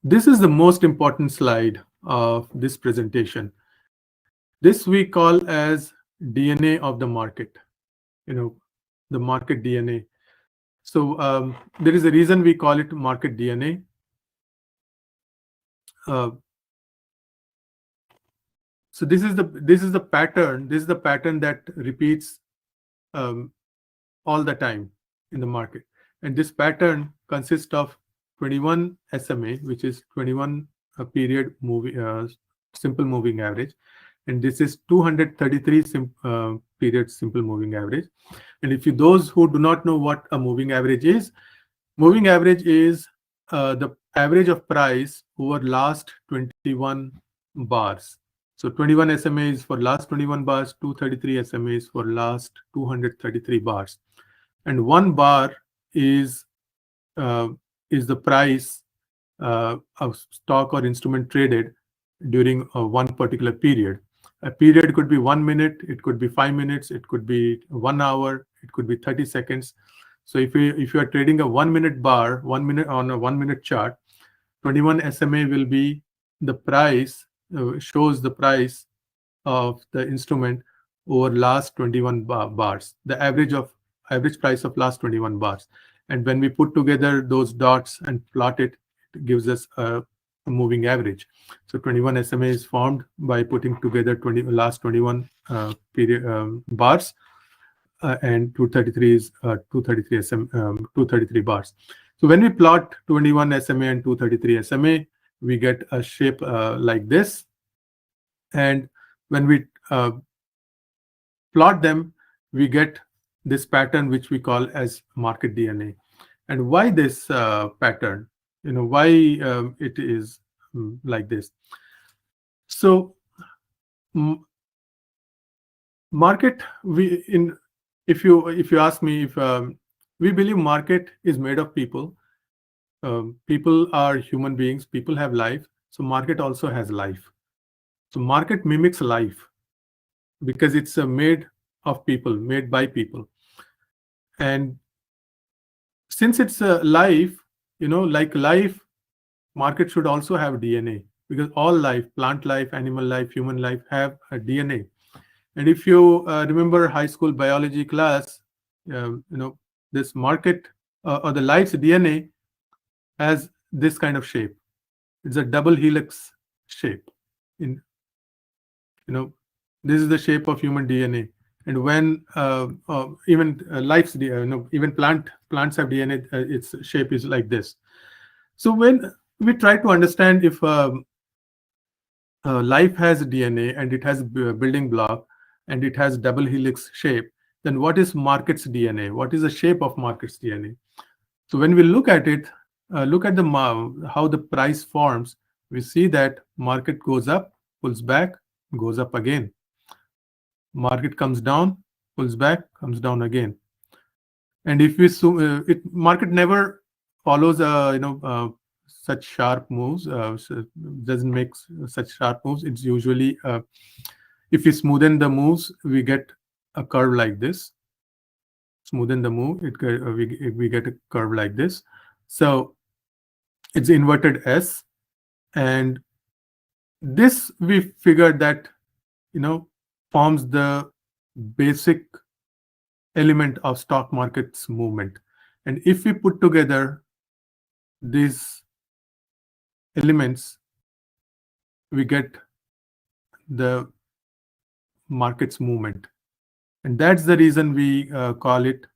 this is the most important slide of this presentation. This we call as DNA of the market, the market DNA. So there is a reason we call it market DNA. So this is the pattern. This is the pattern that repeats all the time in the market, and this pattern consists of 21 SMA, which is 21 period simple moving average, and this is 233 period simple moving average. And if those who do not know what a moving average is the average of price over last 21 bars. So 21 SMA is for last 21 bars, 233 SMA is for last 233 bars, and 1 bar is the price of stock or instrument traded during one particular period. A period could be 1 minute, it could be 5 minutes, it could be 1 hour, it could be 30 seconds. So if you are trading a 1 minute bar, 1 minute on a 1 minute chart, 21 SMA will be the price, shows the price of the instrument over last 21 bars, the average price of last 21 bars. And when we put together those dots and plot it, it gives us a moving average. So 21 SMA is formed by putting together last 21 period bars, and 233 is 233 bars. So when we plot 21 SMA and 233 SMA, we get a shape like this. And when we plot them, we get this pattern, which we call as market DNA. And why this pattern? Why it is like this? So Market, if you ask me, if we believe market is made of people. People are human beings. People have life. So market also has life. So market mimics life because it's made of people, made by people. And since it's a life, like life, market should also have DNA, because all life, plant life, animal life, human life, have a DNA. And if you remember high school biology class, this market or the life's DNA has this kind of shape. It's a double helix shape. In you know, this is the shape of human DNA. And when even life's even plants have DNA, its shape is like this. So when we try to understand if life has DNA and it has building block and it has double helix shape, then what is market's DNA? What is the shape of market's DNA? So when we look at it, look at how the price forms, we see that market goes up, pulls back, goes up again. Market comes down, pulls back, comes down again. And if we market never follows such sharp moves, doesn't make such sharp moves. It's usually if we smoothen the moves, we get a curve like this. Smoothen the move, we get a curve like this. So it's inverted S, and this we figured that forms the basic element of stock market's movement. And if we put together these elements, we get the market's movement. And that's the reason we call it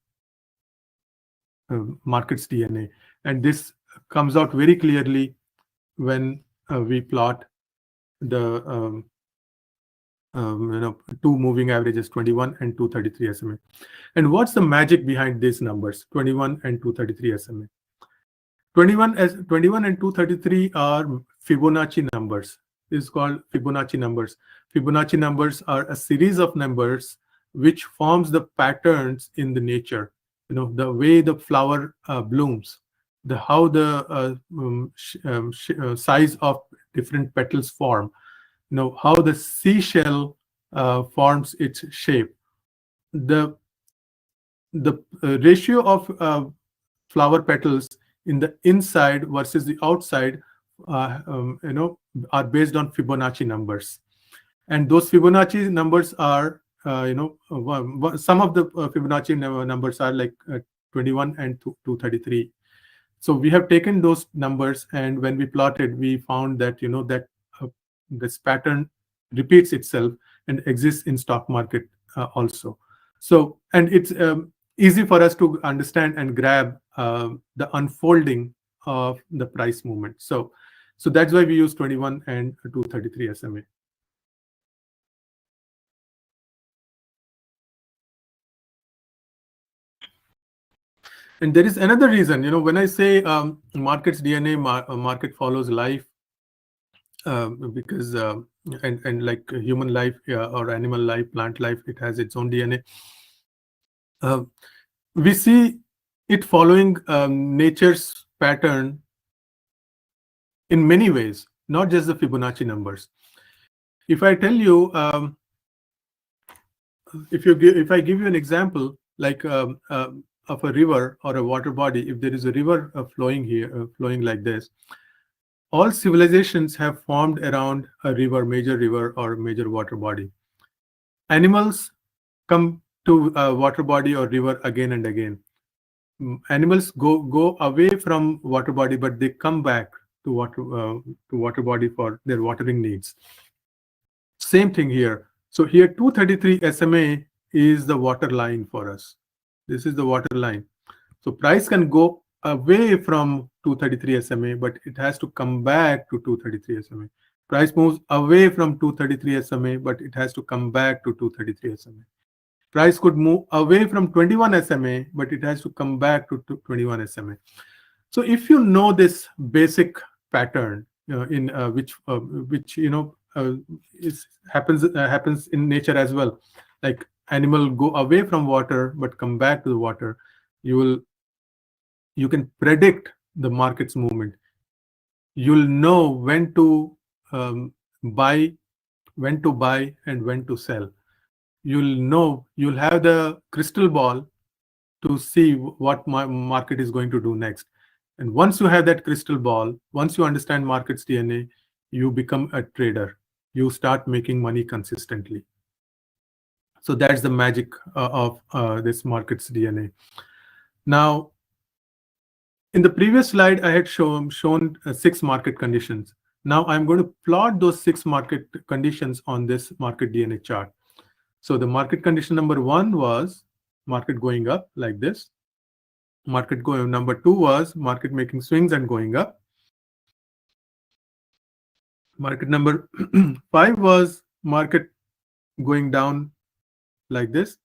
market's DNA. And this comes out very clearly when we plot the two moving averages, 21 and 233 SMA. And what's the magic behind these numbers, 21 and 233 SMA? 21 and 233 are Fibonacci numbers. This is called Fibonacci numbers. Fibonacci numbers are a series of numbers which forms the patterns in the nature. The way the flower blooms, how the size of different petals form, how the seashell forms its shape, the ratio of flower petals in the inside versus the outside are based on Fibonacci numbers. And those Fibonacci numbers are some of the Fibonacci numbers are like 21 and 233. So we have taken those numbers, and when we plotted, we found that that this pattern repeats itself and exists in stock market also. So, and it's easy for us to understand and grab the unfolding of the price movement. So that's why we use 21 and 233 SMA. And there is another reason, when I say market's DNA, market follows life, because and like human life or animal life, plant life, it has its own DNA. We see it following nature's pattern in many ways, not just the Fibonacci numbers. If I tell you, if I give you an example, like of a river or a water body, if there is a river flowing here, flowing like this, all civilizations have formed around a river, major river or major water body. Animals come to a water body or river again and again. Animals go away from water body, but they come back to water body for their watering needs. Same thing here. So here 233 SMA is the water line for us. This is the water line. So price can go away from 233 SMA, but it has to come back to 233 SMA. Price moves away from 233 SMA, but it has to come back to 233 SMA. Price could move away from 21 SMA, but it has to come back to 21 SMA. So if you know this basic pattern in which happens in nature as well, like animal go away from water but come back to the water, you can predict the market's movement. You'll know um, buy when to buy and when to sell. You'll have the crystal ball to see what my market is going to do next. And once you have that crystal ball, once you understand market's DNA, you become a trader. You start making money consistently. So that's the magic of this market's DNA. Now, in the previous slide, I had shown 6 market conditions. Now I'm going to plot those 6 market conditions on this market DNA chart. So the market condition number 1 was market going up like this. Number 2 was market making swings and going up. Market number 5 was market going down like this.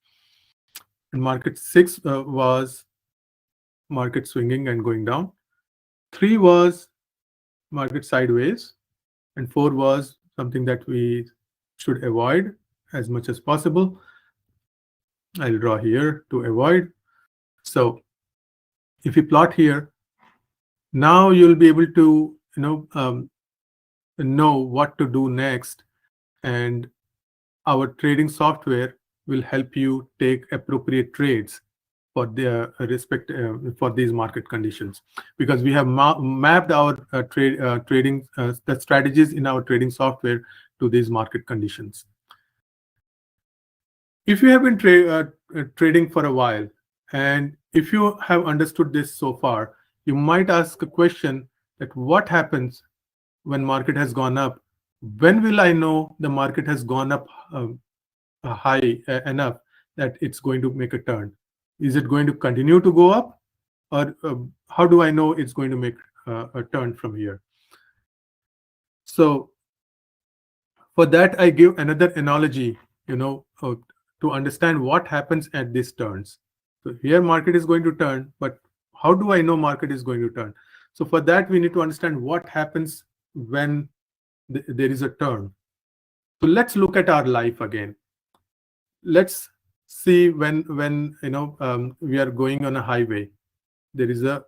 And market 6 was market swinging and going down. 3 was market sideways. And 4 was something that we should avoid as much as possible. I'll draw here to avoid. So if you plot here, now you'll be able to know what to do next, and our trading software will help you take appropriate trades for the for these market conditions, because we have mapped our trading the strategies in our trading software to these market conditions. If you have been trading for a while, and if you have understood this so far, you might ask a question that what happens when market has gone up? When will I know the market has gone up high enough that it's going to make a turn? Is it going to continue to go up, or how do I know it's going to make a turn from here? So for that, I give another analogy, to understand what happens at these turns. So here market is going to turn, but how do I know market is going to turn? So for that, we need to understand what happens when there is a turn. So let's look at our life again. Let's see when we are going on a highway. There is a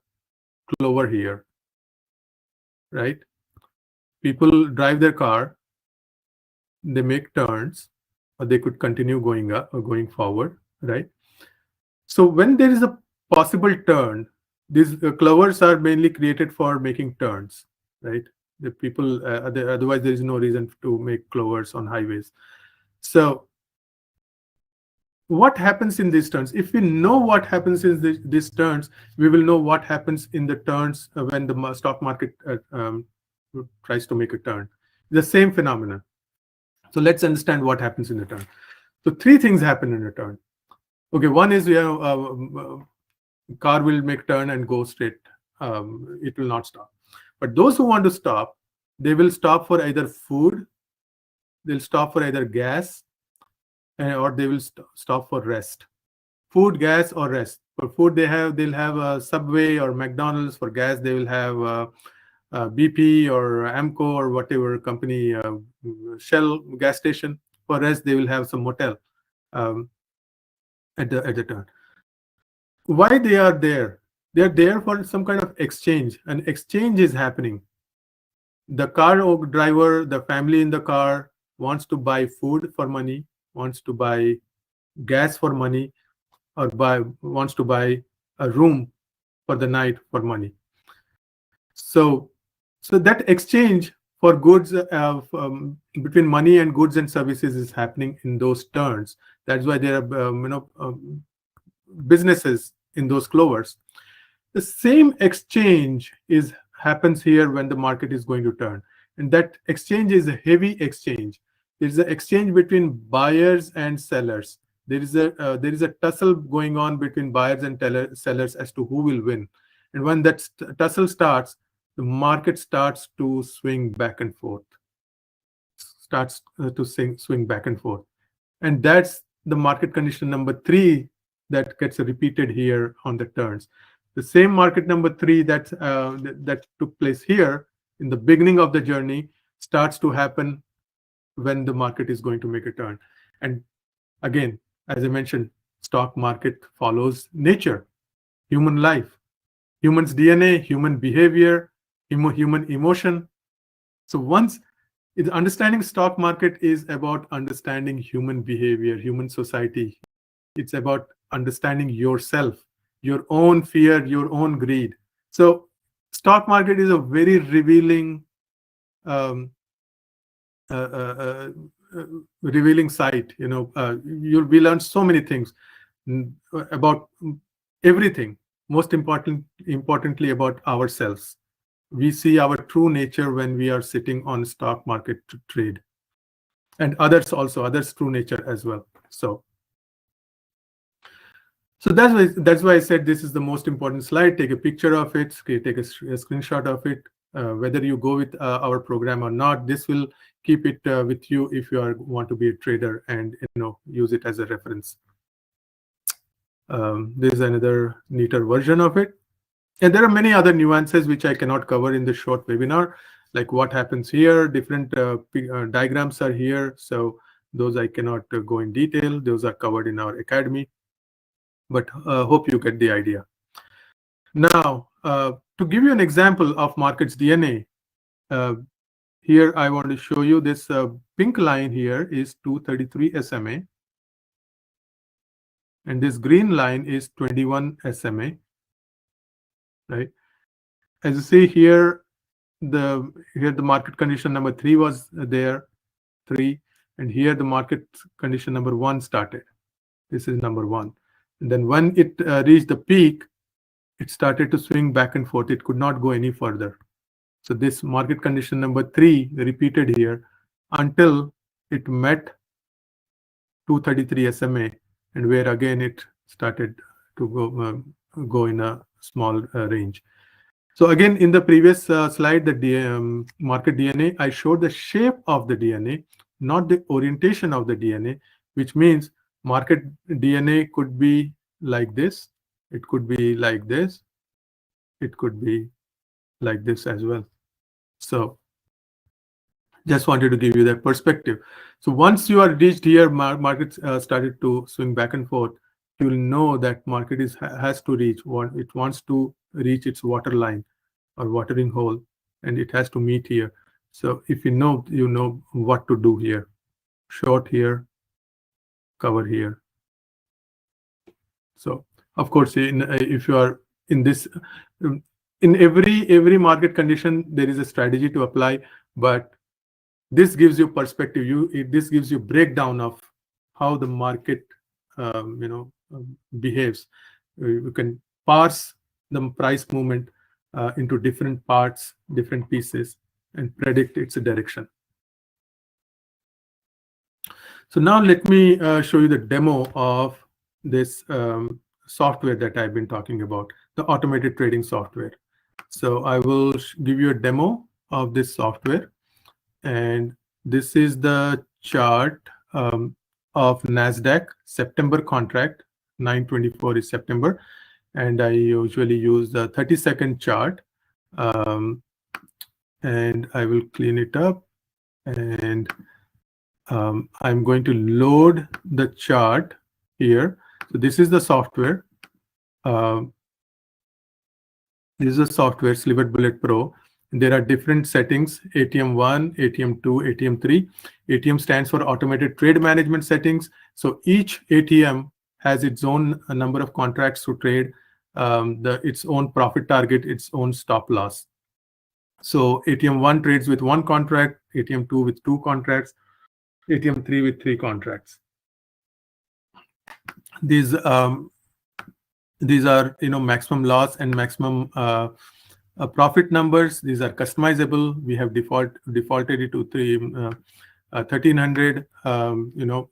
clover here, right? People drive their car, they make turns, or they could continue going up or going forward, right? So when there is a possible turn, these clovers are mainly created for making turns, right? The people otherwise there is no reason to make clovers on highways. So what happens in these turns? If we know what happens in these turns, we will know what happens in the turns when the stock market tries to make a turn. The same phenomenon. So let's understand what happens in the turn. So 3 things happen in a turn. Okay, one is car will make turn and go straight. It will not stop. But those who want to stop, they will stop for either food, they'll stop for either gas, or they will stop for rest. Food, gas, or rest. For food, they'll have a Subway or McDonald's. For gas, they will have BP or Amco or whatever company, Shell gas station. For rest, they will have some motel at the turn. Why they are there? They are there for some kind of exchange. An exchange is happening. The car driver, the family in the car, wants to buy food for money, wants to buy gas for money, or wants to buy a room for the night for money. So that exchange for goods between money and goods and services is happening in those turns. That's why there are businesses in those clovers. The same exchange happens here when the market is going to turn, and that exchange is a heavy exchange. There is an exchange between buyers and sellers. There is a tussle going on between buyers and sellers as to who will win. And when that tussle starts, the market starts to swing back and forth. And that's the market condition number 3 that gets repeated here on the turns. The same market number 3 that took place here in the beginning of the journey starts to happen when the market is going to make a turn. And Again, as I mentioned, stock market follows nature, human life, human's DNA, human behavior, human emotion. So once understanding stock market is about understanding human behavior, human society. It's about understanding yourself, your own fear, your own greed. So stock market is a very revealing um, revealing site. We learn so many things about everything. Most importantly about ourselves. We see our true nature when we are sitting on stock market to trade, and others true nature as well. So that's why I said this is the most important slide. Take a picture of it, take a screenshot of it. Whether you go with our program or not, this will keep it with you if you want to be a trader and use it as a reference. This is another neater version of it. And there are many other nuances which I cannot cover in this short webinar, like what happens here. Different diagrams are here, so those I cannot go in detail. Those are covered in our academy, but hope you get the idea. Now, to give you an example of markets DNA, here I want to show you this pink line here is 233 SMA, and this green line is 21 SMA, right? As you see here, the market condition number 3 was there, 3, and here the market condition number 1 started. This is number 1, and then when it reached the peak, it started to swing back and forth. It could not go any further. So this market condition number 3 repeated here until it met 233 SMA, and where again it started to go in a small range. So again, in the previous slide, the market DNA, I showed the shape of the DNA, not the orientation of the DNA, which means market DNA could be like this, it could be like this, it could be like this as well. So just wanted to give you that perspective. So once you are reached here, markets started to swing back and forth, you will know that market has to reach what it wants to reach, its water line or watering hole, and it has to meet here. So if you know what to do here. Short here, cover here. So of course, if you are in this, in every market condition, there is a strategy to apply, but this gives you perspective. This gives you breakdown of how the market behaves. You can parse the price movement into different parts, different pieces, and predict its direction. So now let me show you the demo of this software that I've been talking about, the automated trading software. So I will give you a demo of this software, and this is the chart of NASDAQ September contract. 9/24 is September, and I usually use the 30-second chart, and I will clean it up, and I'm going to load the chart here. So this is the software. This is the software, Sliver Bullet Pro. There are different settings: ATM 1, ATM 2, ATM 3. ATM stands for Automated Trade Management Settings. So each ATM has its own number of contracts to trade, its own profit target, its own stop loss. So ATM 1 trades with 1 contract, ATM 2 with 2 contracts, ATM 3 with 3 contracts. These are maximum loss and maximum profit numbers. These are customizable. We have defaulted it to 1300.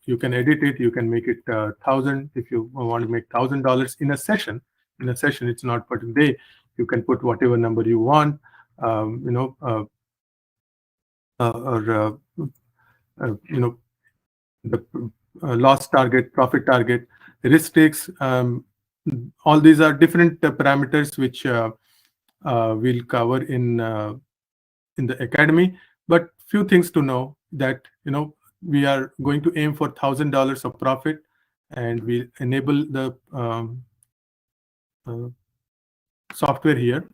You can edit it. You can make it 1000 if you want to make $1,000 in a session. In a session, it's not per day. You can put whatever number you want. The loss target, profit target, risk takes. All these are different parameters which we'll cover in the academy. But few things to know that we are going to aim for $1,000 of profit, and we enable the software here.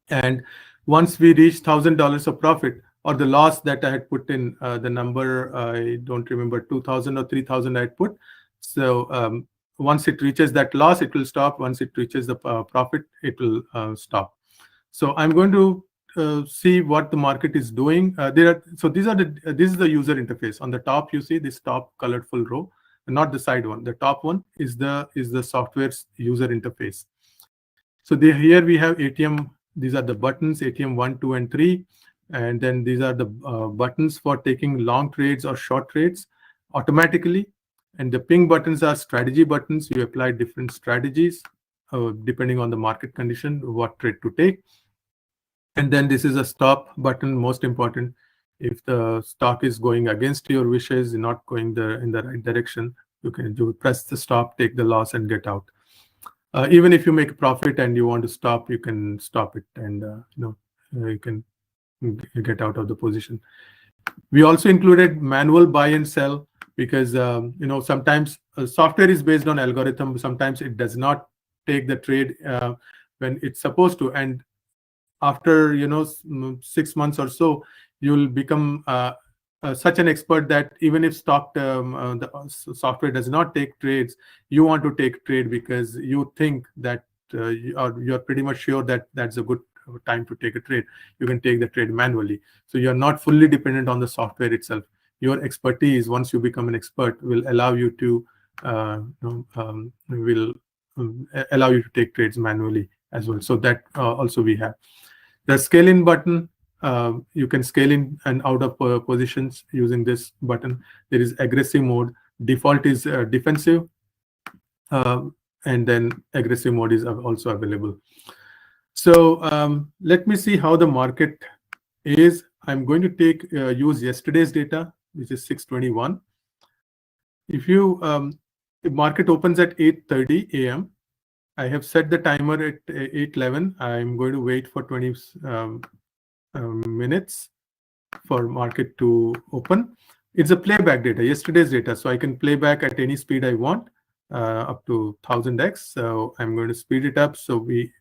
And once we reach $1,000 of profit, or the loss that I had put in, the number, I don't remember, 2,000 or 3,000 I had put. So once it reaches that loss, it will stop. Once it reaches the profit, it will stop. So I'm going to see what the market is doing. So this is the user interface. On the top, you see this top colorful row, not the side one. The top one is the software's user interface. So here we have ATM. These are the buttons, ATM 1, 2, and 3. And then these are the buttons for taking long trades or short trades automatically. And the pink buttons are strategy buttons. You apply different strategies depending on the market condition, what trade to take. And then this is a stop button, most important. If the stock is going against your wishes, not going in the right direction, you can press the stop, take the loss, and get out. Even if you make a profit and you want to stop, you can stop it, and you can get out of the position. We also included manual buy and sell, because sometimes software is based on algorithm. Sometimes it does not take the trade when it's supposed to, and after 6 months or so, you'll become such an expert that even if the software does not take trades, you want to take trade because you think that you're pretty much sure that that's a good time to take a trade. You can take the trade manually. So you're not fully dependent on the software itself. Your expertise, once you become an expert, will allow you to allow you to take trades manually as well. So that also we have. The scale in button, you can scale in and out of positions using this button. There is aggressive mode. Default is defensive, and then aggressive mode is also available. So let me see how the market is. I'm going to use yesterday's data, which is 6:21. If the market opens at 8:30 a.m., I have set the timer at 8:11. I'm going to wait for 20 minutes for market to open. It's a playback data, yesterday's data, so I can play back at any speed I want, up to 1000x. So I'm going to speed it up. So it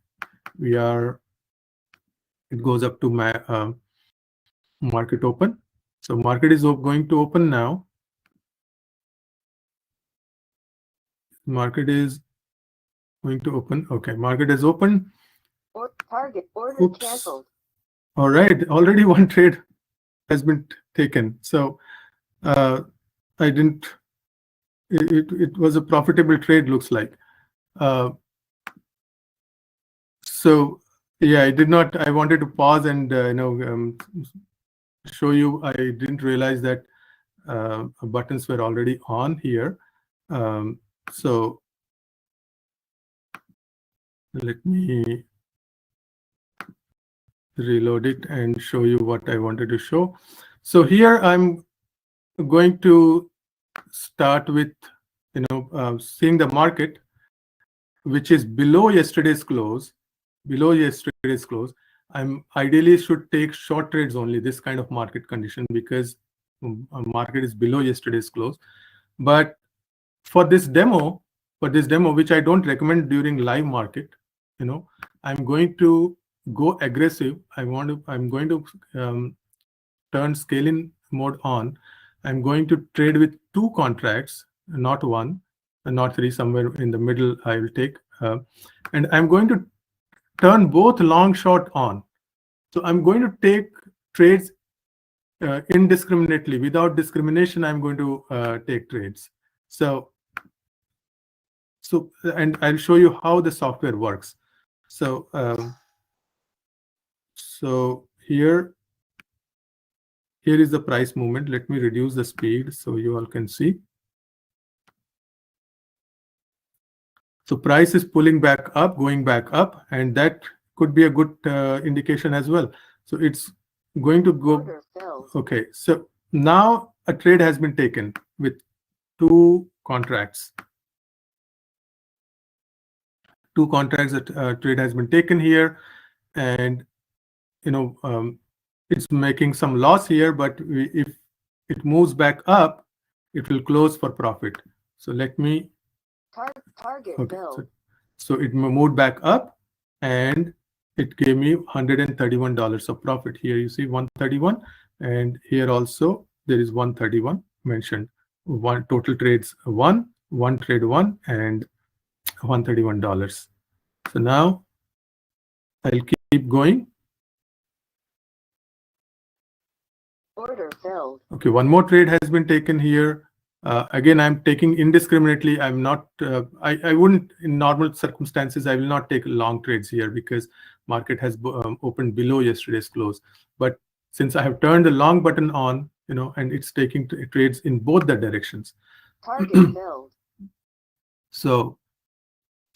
goes up to my market open. So market is going to open now. Market is going to open. Okay, market is open. Target order canceled. All right, already one trade has been taken. So I didn't. It was a profitable trade, looks like. So yeah, I did not. I wanted to pause and show you. I didn't realize that buttons were already on here. So let me reload it and show you what I wanted to show. So here I'm going to start with seeing the market, which is below yesterday's close. Below yesterday's close, I'm ideally should take short trades only, this kind of market condition, because market is below yesterday's close. But for this demo, which I don't recommend during live market, I'm going to go aggressive. I'm going to turn scaling mode on. I'm going to trade with 2 contracts, not 1, and not 3. Somewhere in the middle I will take, and I'm going to turn both long short on. So I'm going to take trades indiscriminately. Without discrimination, I'm going to take trades. So and I'll show you how the software works. So here is the price movement. Let me reduce the speed so you all can see. So price is pulling back up, going back up, and that could be a good indication as well. So it's going to go. Okay, so now a trade has been taken with 2 contracts. 2 contracts, that trade has been taken here, and it's making some loss here. But if it moves back up, it will close for profit. So let me Target okay. filled. So it moved back up and it gave me $131 of profit. Here you see 131, and here also there is 131 mentioned. One total trades one trade one, and $131. So now I'll keep going. Order filled. Okay, one more trade has been taken here. Again, I'm taking indiscriminately. I'm not. I wouldn't, in normal circumstances, I will not take long trades here because market has opened below yesterday's close. But since I have turned the long button on, and it's taking trades in both the directions. Target filled. So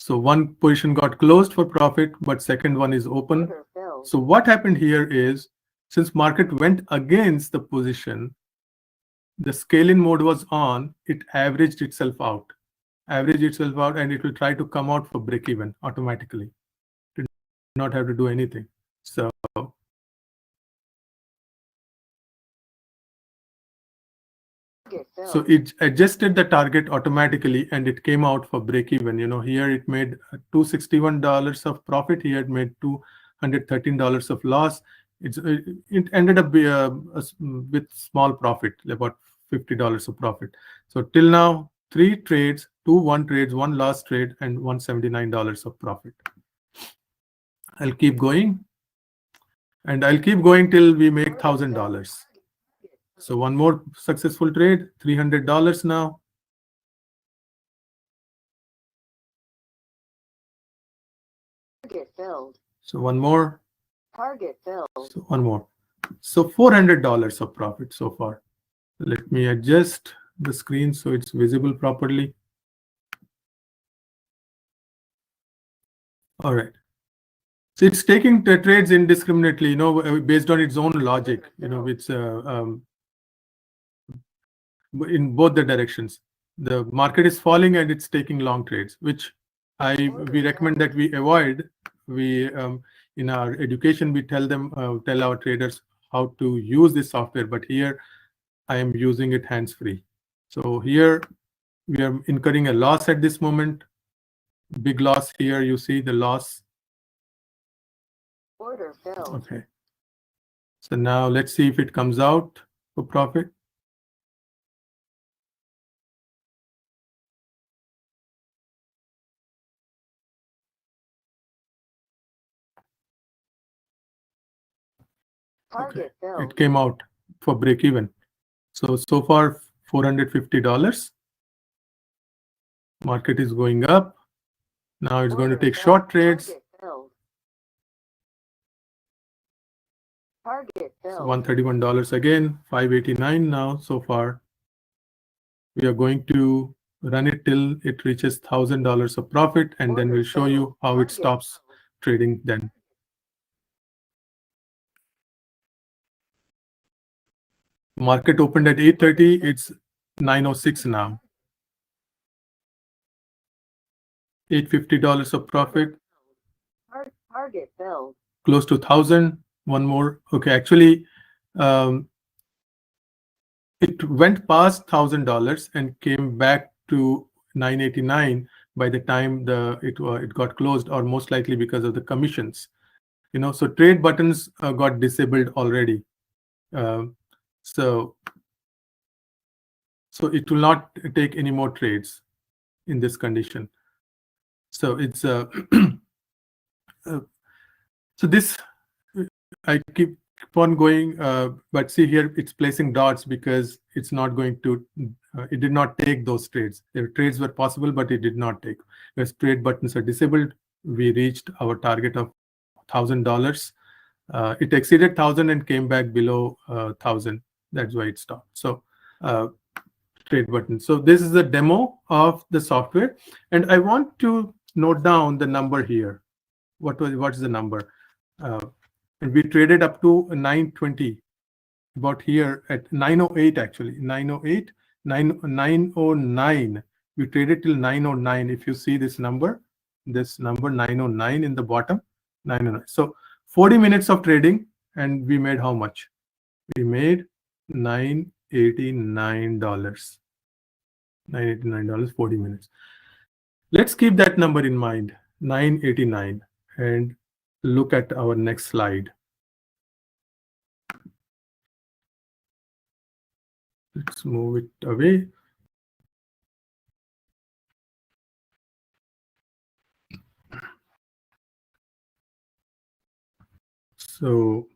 one position got closed for profit, but second one is open. Order filled. So what happened here is, since market went against the position, the scale-in mode was on, it averaged itself out, and it will try to come out for break-even automatically. Did not have to do anything. So it adjusted the target automatically, and it came out for break-even. Here it made $261 of profit. Here it made $213 of loss. It ended up with small profit, about $50 of profit. So till now, 3 trades, 2 1 trades, 1 loss trade, and $179 of profit. I'll keep going, and I'll keep going till we make $1,000. So one more successful trade, $300 now. Target filled. So one more. Target filled. So one more. So $400 of profit so far. Let me adjust the screen so it's visible properly. All right. So it's taking the trades indiscriminately, based on its own logic, it's in both the directions. The market is falling and it's taking long trades, which we recommend that we avoid. We in our education we tell our traders how to use this software, but here I am using it hands-free. So here we are incurring a loss at this moment. Big loss here. You see the loss. Order filled. Okay. So now let's see if it comes out for profit. Target filled. It came out for break even. So far $450. Market is going up. Now it's going to take short trades. Target filled. $131 again, $589 now so far. We are going to run it till it reaches $1,000 of profit, and then we'll show you how it stops trading then. Market opened at 8:30. It's 9:06 now. $850 of profit. Target filled. Close to 1,000. One more. Okay, actually, it went past $1,000 and came back to 989 by the time it got closed, or most likely because of the commissions. So trade buttons got disabled already. So it will not take any more trades in this condition. So it's so this I keep on going, but see here it's placing dots because it's not going to. It did not take those trades. The trades were possible, but it did not take. As trade buttons are disabled, we reached our target of $1,000. It exceeded 1,000 and came back below 1,000. That's why it stopped. So trade button. So this is a demo of the software, and I want to note down the number here. What is the number? And we traded up to 920, about here at 908 actually, 908, 909. We traded till 909. If you see this number 909 in the bottom, 909. So 40 minutes of trading, and we made how much? We made $9 $989. $989, 40 minutes. Let's keep that number in mind, 989, and look at our next slide. Let's move it away. So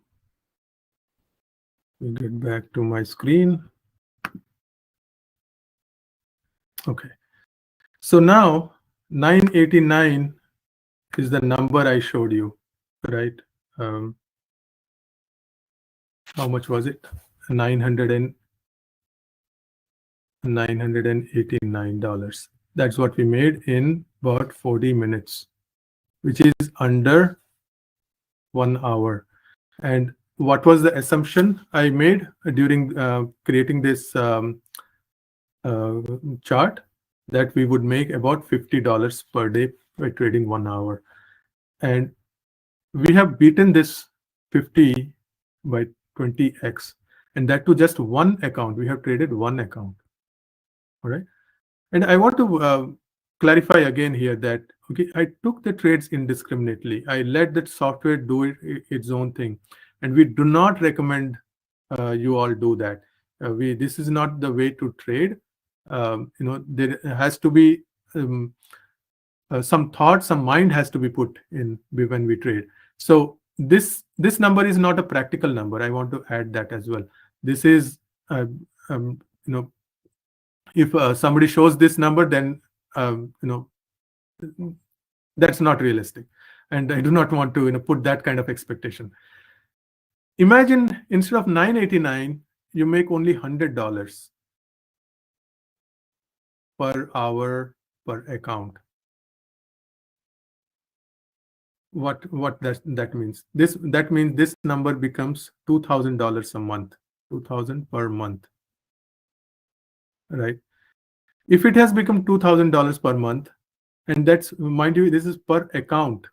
we get back to my screen. Okay. So now 989 is the number I showed you, right? How much was it? $989. That's what we made in about 40 minutes, which is under 1 hour. And what was the assumption I made during creating this chart? That we would make about $50 per day by trading 1 hour. And we have beaten this 50 by 20x, and that to just one account. We have traded one account. All right. And I want to clarify again here that, okay, I took the trades indiscriminately. I let that software do its own thing. And we do not recommend you all do that. This is not the way to trade. There has to be some thought, some mind has to be put in when we trade. So this number is not a practical number. I want to add that as well. This is, if somebody shows this number, then that's not realistic, and I do not want to put that kind of expectation. Imagine instead of 989, you make only $100 per hour per account. What that means? That means this number becomes $2,000 a month, 2,000 per month, right? If it has become $2,000 per month, and that's, mind you, this is per account,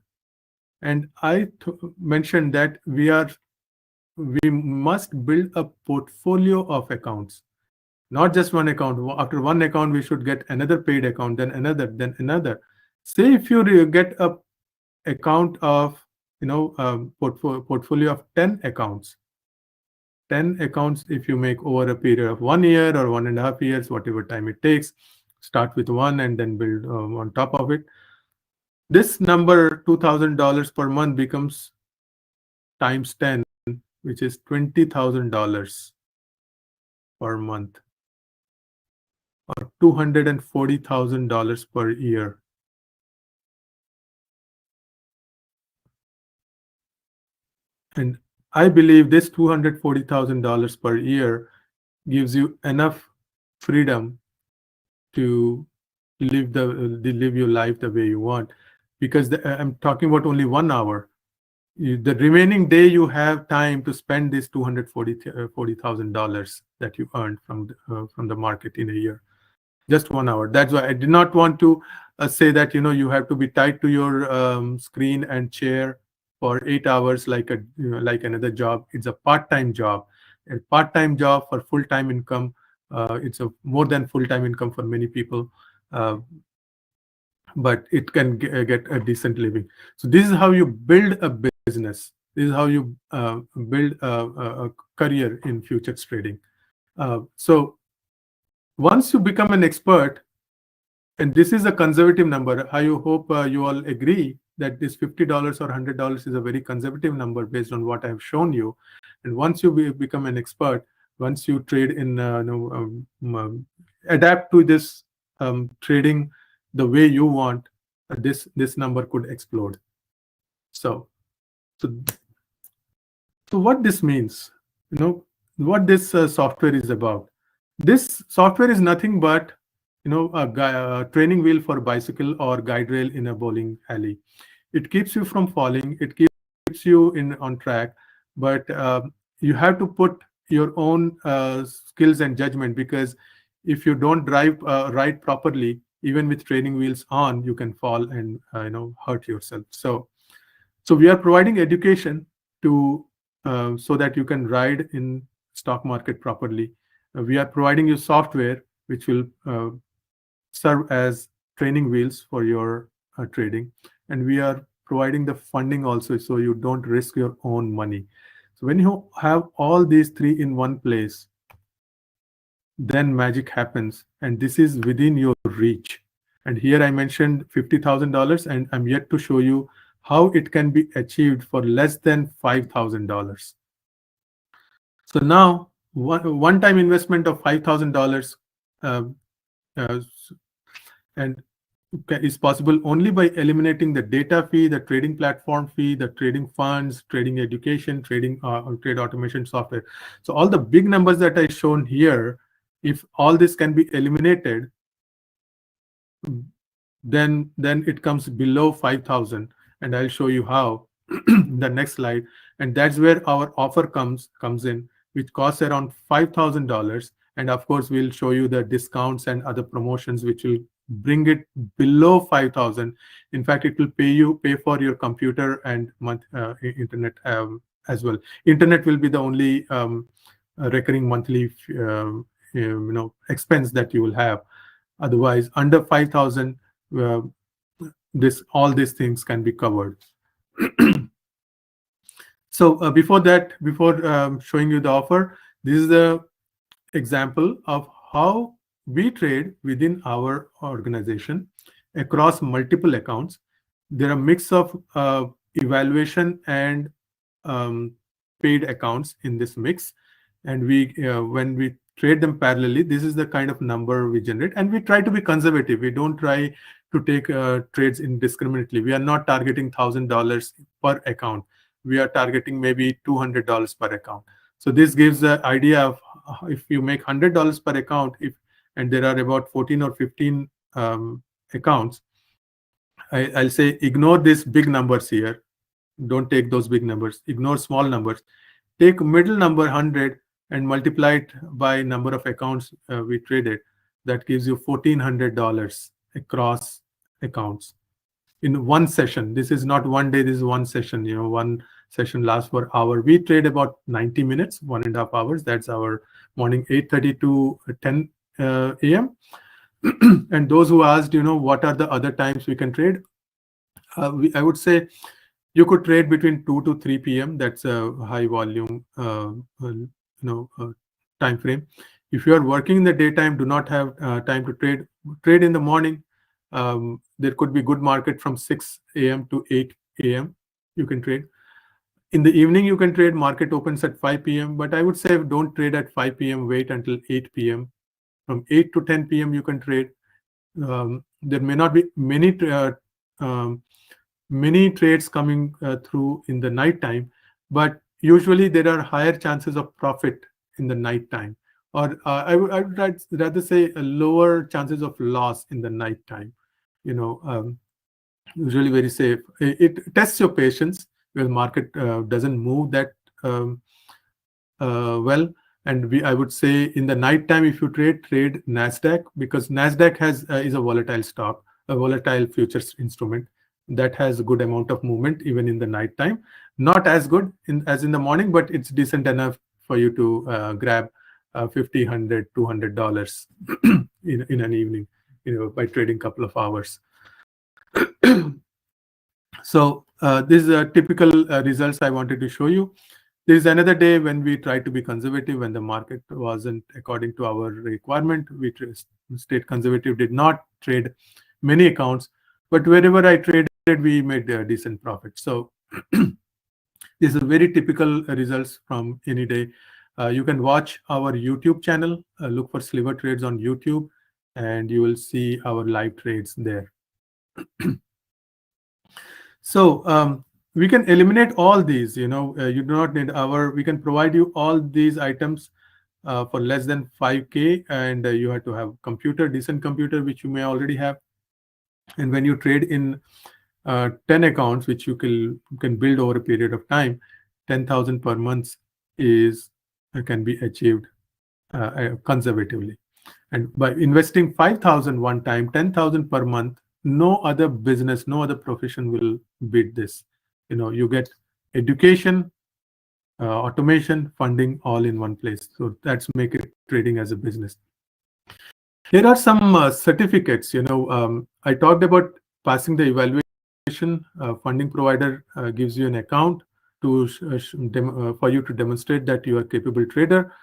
and I mentioned that we must build a portfolio of accounts, not just one account. After one account, we should get another paid account, then another, then another. Say if you get a account of portfolio of 10 accounts. 10 accounts, if you make over a period of 1 year or 1.5 years, whatever time it takes, start with one and then build on top of it. This number, $2,000 per month, becomes times 10, which is $20,000 per month, or $240,000 per year. And I believe this $240,000 per year gives you enough freedom to live your life the way you want, because I'm talking about only 1 hour. The remaining day, you have time to spend this $240,000 that you earned from the market in a year. Just 1 hour. That's why I did not want to say that you have to be tied to your screen and chair for 8 hours like another job. It's a part-time job. A part-time job for full-time income. It's a more than full-time income for many people, but it can get a decent living. So this is how you build a business. This is how you build a career in futures trading. So once you become an expert, and this is a conservative number, I hope you all agree that this $50 or $100 is a very conservative number based on what I have shown you. And once you become an expert, once you trade in, adapt to this trading the way you want, this number could explode. So what this means, what this software is about. This software is nothing but a training wheel for bicycle or guide rail in a bowling alley. It keeps you from falling. It keeps you on track, but you have to put your own skills and judgment, because if you don't drive right properly, even with training wheels on, you can fall and hurt yourself. So we are providing education to so that you can ride in stock market properly. We are providing you software which will serve as training wheels for your trading, and we are providing the funding also, so you don't risk your own money. So when you have all these three in one place, then magic happens, and this is within your reach. And here I mentioned $50,000, and I'm yet to show you how it can be achieved for less than $5,000. So now, one-time investment of $5,000 uh, uh, and is possible only by eliminating the data fee, the trading platform fee, the trading funds, trading education, trading trade automation software. So all the big numbers that I shown here, if all this can be eliminated, then it comes below 5,000, and I'll show you how the next slide. And that's where our offer comes in, which costs around $5,000. And of course, we'll show you the discounts and other promotions which will bring it below 5,000. In fact, it will pay for your computer and internet as well. Internet will be the only recurring monthly expense that you will have. Otherwise, under 5,000, uh, all these things can be covered. So before showing you the offer, this is the example of how we trade within our organization across multiple accounts. There are a mix of evaluation and um, paid accounts in this mix, and when we trade them parallelly, this is the kind of number we generate. And we try to be conservative. We don't try to take trades indiscriminately. We are not targeting $1,000 per account. We are targeting maybe $200 per account. So this gives the idea of if you make $100 per account, and there are about 14 or 15 accounts, I'll say ignore these big numbers here. Don't take those big numbers. Ignore small numbers. Take middle number 100 and multiply it by number of accounts we traded. That gives you $1,400 across accounts in one session. This is not one day. This is one session. One session lasts for an hour. We trade about 90 minutes, 1.5 hours. That's our morning 8:30 to 10 a.m. And those who asked, what are the other times we can trade? I would say you could trade between 2 to 3 p.m. That's a high volume time frame. If you are working in the daytime, do not have time to trade in the morning. There could be good market from 6 a.m. to 8 a.m. You can trade. In the evening, you can trade. Market opens at 5 p.m. But I would say don't trade at 5 p.m. Wait until 8 p.m. From 8 to 10 p.m. you can trade. There may not be many trades coming through in the night time, but usually there are higher chances of profit in the night time, or I would rather say lower chances of loss in the night time. Usually very safe. It tests your patience because market doesn't move that well. And I would say in the night time, if you trade Nasdaq, because Nasdaq is a volatile stock, a volatile futures instrument that has a good amount of movement even in the night time. Not as good as in the morning, but it's decent enough for you to grab $50, $100, $200 in an evening, by trading a couple of hours. So these are typical results I wanted to show you. There is another day when we tried to be conservative, when the market wasn't according to our requirement. We stayed conservative, did not trade many accounts, but wherever I traded, we made a decent profit. So these are very typical results from any day. You can watch our YouTube channel, look for Sliver Trades on YouTube, and you will see our live trades there. So we can eliminate all these. You do not need we can provide you all these items for less than 5K, and you have to have decent computer, which you may already have. And when you trade in 10 accounts, which you can build over a period of time, 10,000 per month can be achieved conservatively. And by investing 5,000 one time, 10,000 per month, no other business, no other profession will beat this. You get education, automation, funding, all in one place. So that's make it trading as a business. Here are some certificates. I talked about passing the evaluation. Funding provider gives you an account to for you to demonstrate that you are a capable trader.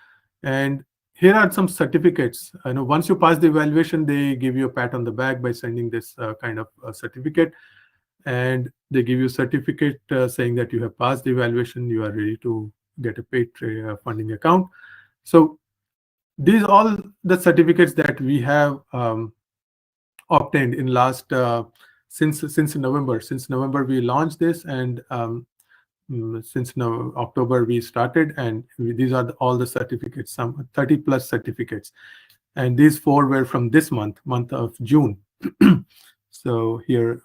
And here are some certificates. I know once you pass the evaluation, they give you a pat on the back by sending this kind of certificate, and they give you a certificate saying that you have passed the evaluation, you are ready to get a paid funding account. So these all the certificates that we have obtained in last since November. Since November we launched this, and since now October we started, and these are all the certificates, some 30 plus certificates, and these 4 were from this month of June. So here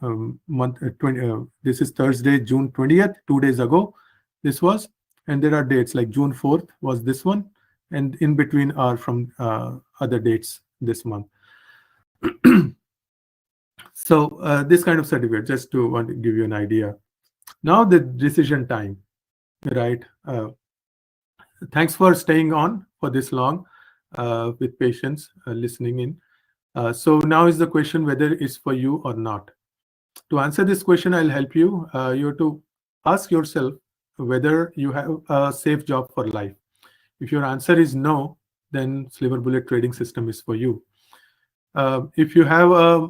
this is Thursday, June 20th, 2 days ago this was, and there are dates like June 4th was this one, and in between are from other dates this month. So this kind of certificate, just to want to give you an idea. Now the decision time, right? Thanks for staying on for this long with patience, listening in. So now is the question whether it's for you or not. To answer this question, I'll help you. You have to ask yourself whether you have a safe job for life. If your answer is no, then Sliver Bullet Trading System is for you. If you have a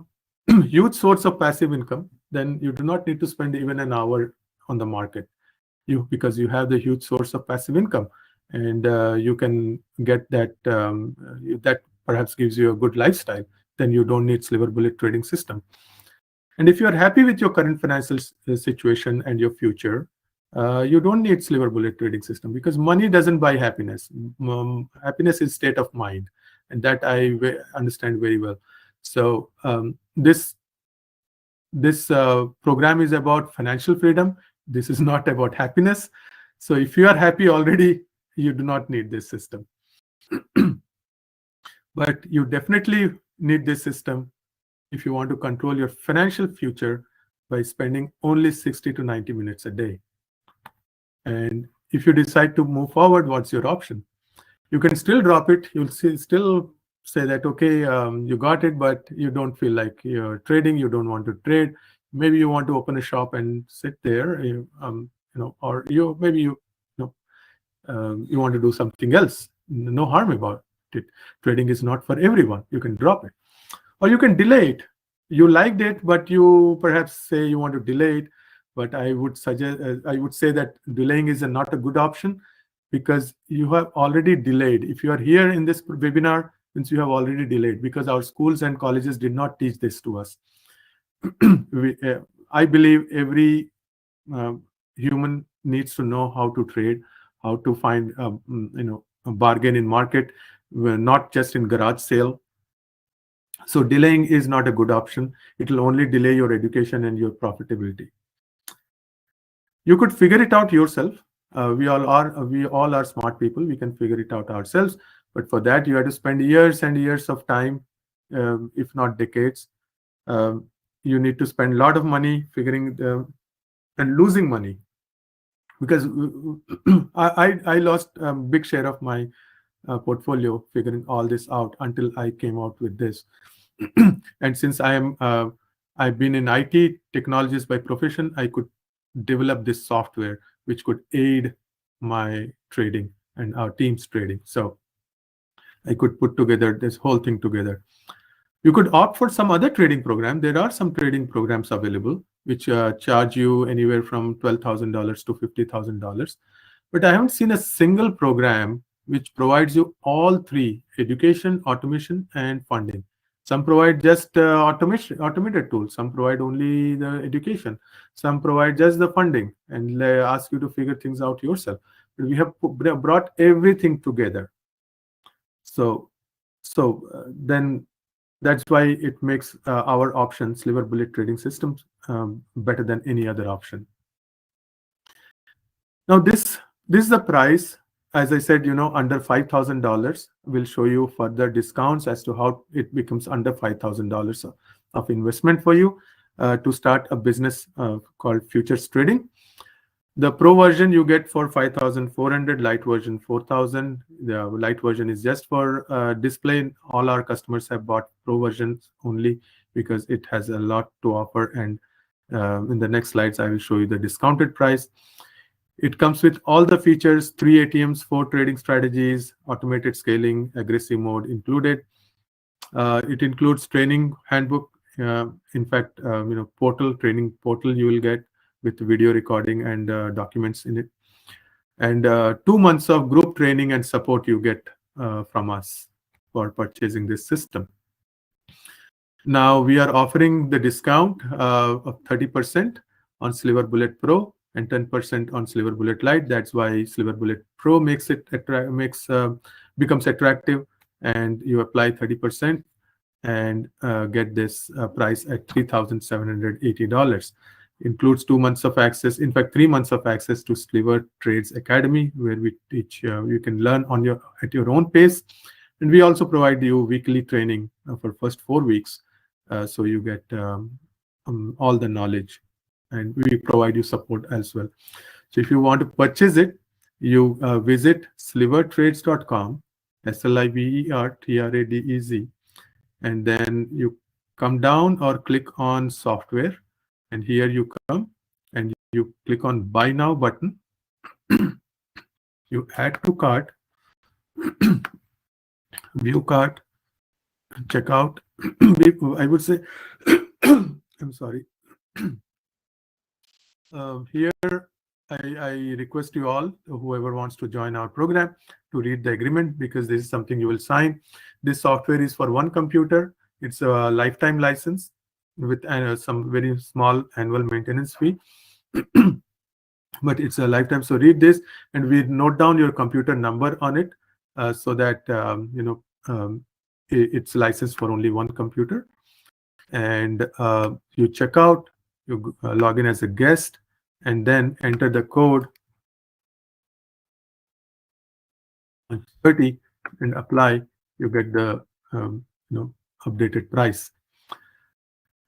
huge source of passive income, then you do not need to spend even an hour on the market, because you have the huge source of passive income, and you can get that. That perhaps gives you a good lifestyle. Then you don't need Sliver Bullet Trading System. And if you are happy with your current financial situation and your future, you don't need Sliver Bullet Trading System, because money doesn't buy happiness. Happiness is state of mind, and that I understand very well. So this program is about financial freedom. This is not about happiness. So if you are happy already, you do not need this system. But you definitely need this system if you want to control your financial future by spending only 60 to 90 minutes a day. And if you decide to move forward, what's your option? You can still drop it. You'll still say that, okay, you got it, but you don't feel like you're trading. You don't want to trade. Maybe you want to open a shop and sit there, or you want to do something else. No harm about it. Trading is not for everyone. You can drop it, or you can delay it. You liked it, but you perhaps say you want to delay it. But I would suggest, I would say that delaying is not a good option, because you have already delayed. If you are here in this webinar, means you have already delayed, because our schools and colleges did not teach this to us. I believe every human needs to know how to trade, how to find a bargain in market, not just in garage sale. So delaying is not a good option. It will only delay your education and your profitability. You could figure it out yourself. We all are smart people. We can figure it out ourselves. But for that, you have to spend years and years of time, if not decades. You need to spend a lot of money figuring and losing money, because I lost a big share of my portfolio figuring all this out until I came out with this. And since I've been in IT technologies by profession, I could develop this software which could aid my trading and our team's trading. So I could put together this whole thing together. You could opt for some other trading program. There are some trading programs available which charge you anywhere from $12,000 to $50,000. But I haven't seen a single program which provides you all three: education, automation, and funding. Some provide just automated tools. Some provide only the education. Some provide just the funding and they ask you to figure things out yourself. But we have brought everything together. So then that's why it makes our option, Sliver Bullet Trading System, better than any other option. Now this is the price. As I said, under $5,000. We'll show you further discounts as to how it becomes under $5,000 of investment for you to start a business called futures trading. The Pro version you get for 5,400, light version 4,000. The light version is just for display. All our customers have bought Pro versions only because it has a lot to offer. And in the next slides, I will show you the discounted price. It comes with all the features: 3 ATMs, 4 trading strategies, automated scaling, aggressive mode included. It includes training handbook. In fact, training portal you will get with video recording and documents in it. And 2 months of group training and support you get from us for purchasing this system. Now we are offering the discount of 30% on Sliver Bullet Pro and 10% on Sliver Bullet Lite. That's why Sliver Bullet Pro becomes attractive, and you apply 30% and get this price at $3,780. Includes 2 months of access, in fact 3 months of access to Sliver Trades Academy, where we teach you can learn at your own pace, and we also provide you weekly training for first 4 weeks, so you get all the knowledge, and we provide you support as well. So if you want to purchase it, you visit slivertrades.com, SLIVERTRADEZ, and then you come down or click on software, and here you come and you click on buy now button. You add to cart, view cart, checkout. I would say I'm sorry. Here I request you all, whoever wants to join our program, to read the agreement, because this is something you will sign. This software is for one computer. It's a lifetime license with some very small annual maintenance fee. But it's a lifetime. So read this, and we note down your computer number on it, so that it's licensed for only one computer. And you check out, you log in as a guest, and then enter the code 30 and apply. You get the updated price.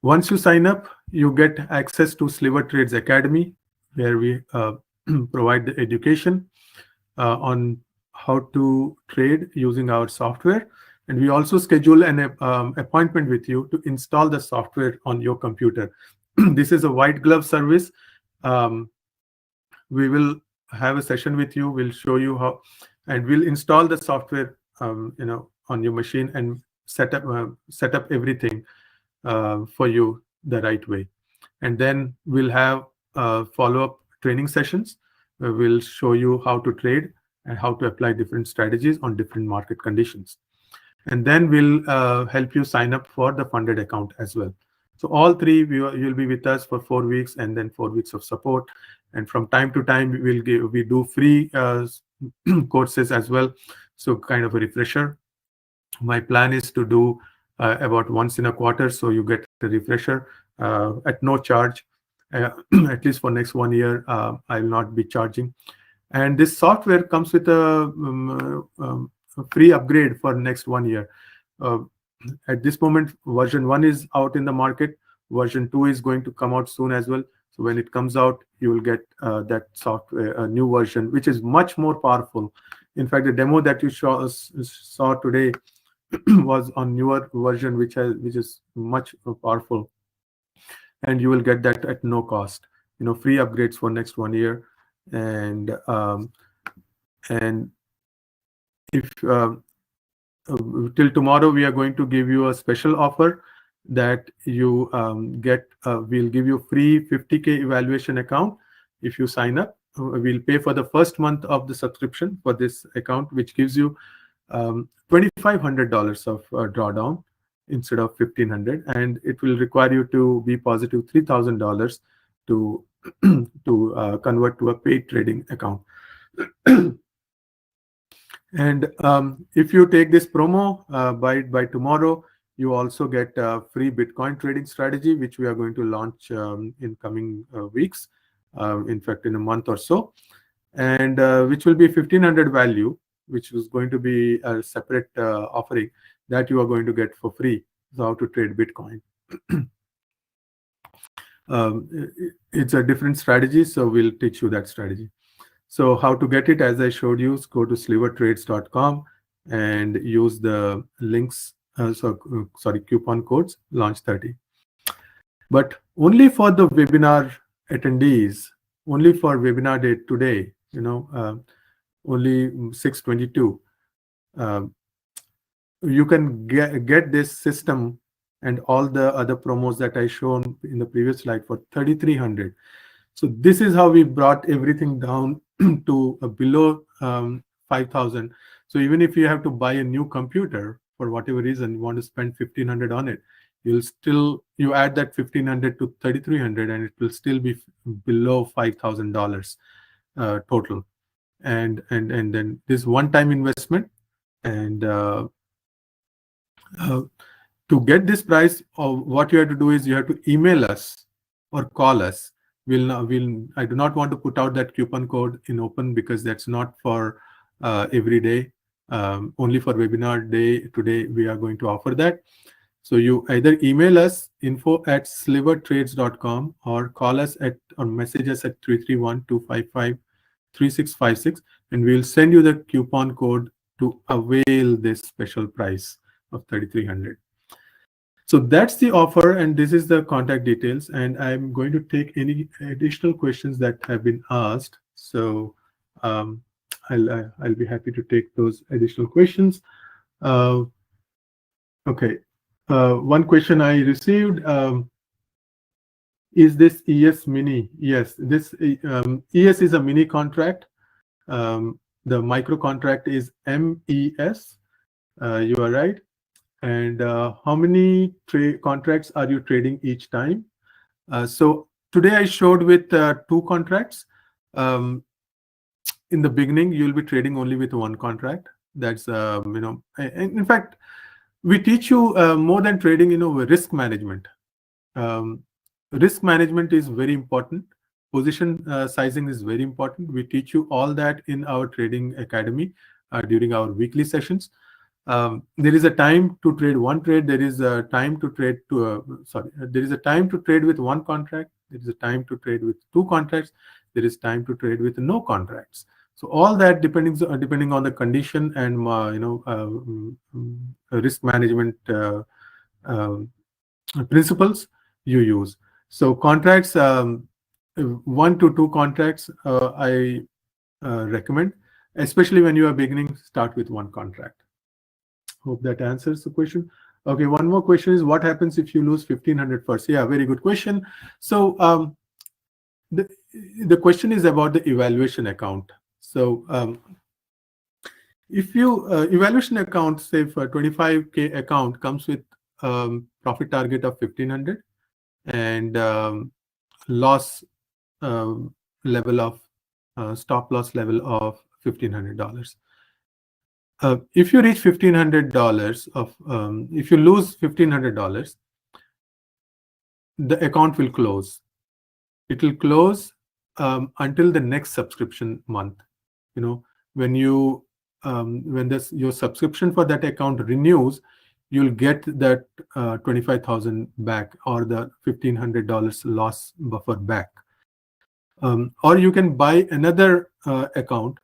Once you sign up, you get access to Sliver Trades Academy, where we provide the education on how to trade using our software. And we also schedule an appointment with you to install the software on your computer. This is a white glove service. We will have a session with you. We'll show you how, and we'll install the software on your machine and set up everything for you the right way. And then we'll have follow-up training sessions. We'll show you how to trade and how to apply different strategies on different market conditions. And then we'll help you sign up for the funded account as well. So all three, you'll be with us for 4 weeks, and then 4 weeks of support. And from time to time, we do free courses as well. So kind of a refresher. My plan is to do about once in a quarter, so you get a refresher at no charge. At least for next 1 year, I will not be charging. And this software comes with a free upgrade for next 1 year. At this moment, version 1 is out in the market. Version 2 is going to come out soon as well. So when it comes out, you will get that software, a new version, which is much more powerful. In fact, the demo that you saw today was on newer version, which is much powerful. And you will get that at no cost. Free upgrades for next 1 year. And if till tomorrow, we are going to give you a special offer that you get. We'll give you free 50K evaluation account if you sign up. We'll pay for the first month of the subscription for this account, which gives you $2,500 of drawdown instead of $1,500, and it will require you to be positive $3,000 to convert to a paid trading account. And if you take this promo by tomorrow, you also get a free Bitcoin trading strategy, which we are going to launch in coming weeks, in fact, in a month or so, and which will be 1,500 value, which is going to be a separate offering that you are going to get for free. So how to trade Bitcoin. It's a different strategy, so we'll teach you that strategy. So how to get it, as I showed you, is go to slivertrades.com and use the links, sorry, coupon codes, launch 30. But only for the webinar attendees, only for webinar day today, only 6/22, you can get this system and all the other promos that I shown in the previous slide for 3,300. So this is how we brought everything down to below 5,000. So even if you have to buy a new computer for whatever reason, you want to spend 1,500 on it, you add that 1,500 to 3,300 and it will still be below $5,000 total. And then this one-time investment, and to get this price, what you have to do is you have to email us or call us. I do not want to put out that coupon code in open because that's not for every day. Only for webinar day today we are going to offer that. So you either email us info@slivertrades.com or call us or message us at 331-255-3656, and we'll send you the coupon code to avail this special price of 3,300. So that's the offer, and this is the contact details, and I'm going to take any additional questions that have been asked. So I'll be happy to take those additional questions. Okay, one question I received, is this ES mini? Yes, this ES is a mini contract. The micro contract is MES. You are right. And how many contracts are you trading each time? So today I showed with 2 contracts. In the beginning, you'll be trading only with 1 contract. That's in fact, we teach you more than trading, risk management. Risk management is very important. Position sizing is very important. We teach you all that in our trading academy during our weekly sessions. There is a time to trade one trade. There is a time to trade there is a time to trade with 1 contract. There is a time to trade with 2 contracts. There is time to trade with no contracts. So all that depending on the condition and risk management principles you use. So contracts, 1 to 2 contracts, I recommend, especially when you are beginning. Start with 1 contract. Hope that answers the question. Okay, one more question is, what happens if you lose 1,500 first? Yeah, very good question. So the question is about the evaluation account. So if you evaluation account, say for 25K account, comes with profit target of 1,500 and loss level of stop loss level of $1,500. If you reach $1,500 of if you lose $1,500, the account will close. It will close until the next subscription month. When you when your subscription for that account renews, you'll get that 25,000 back, or the $1,500 loss buffer back. Or you can buy another account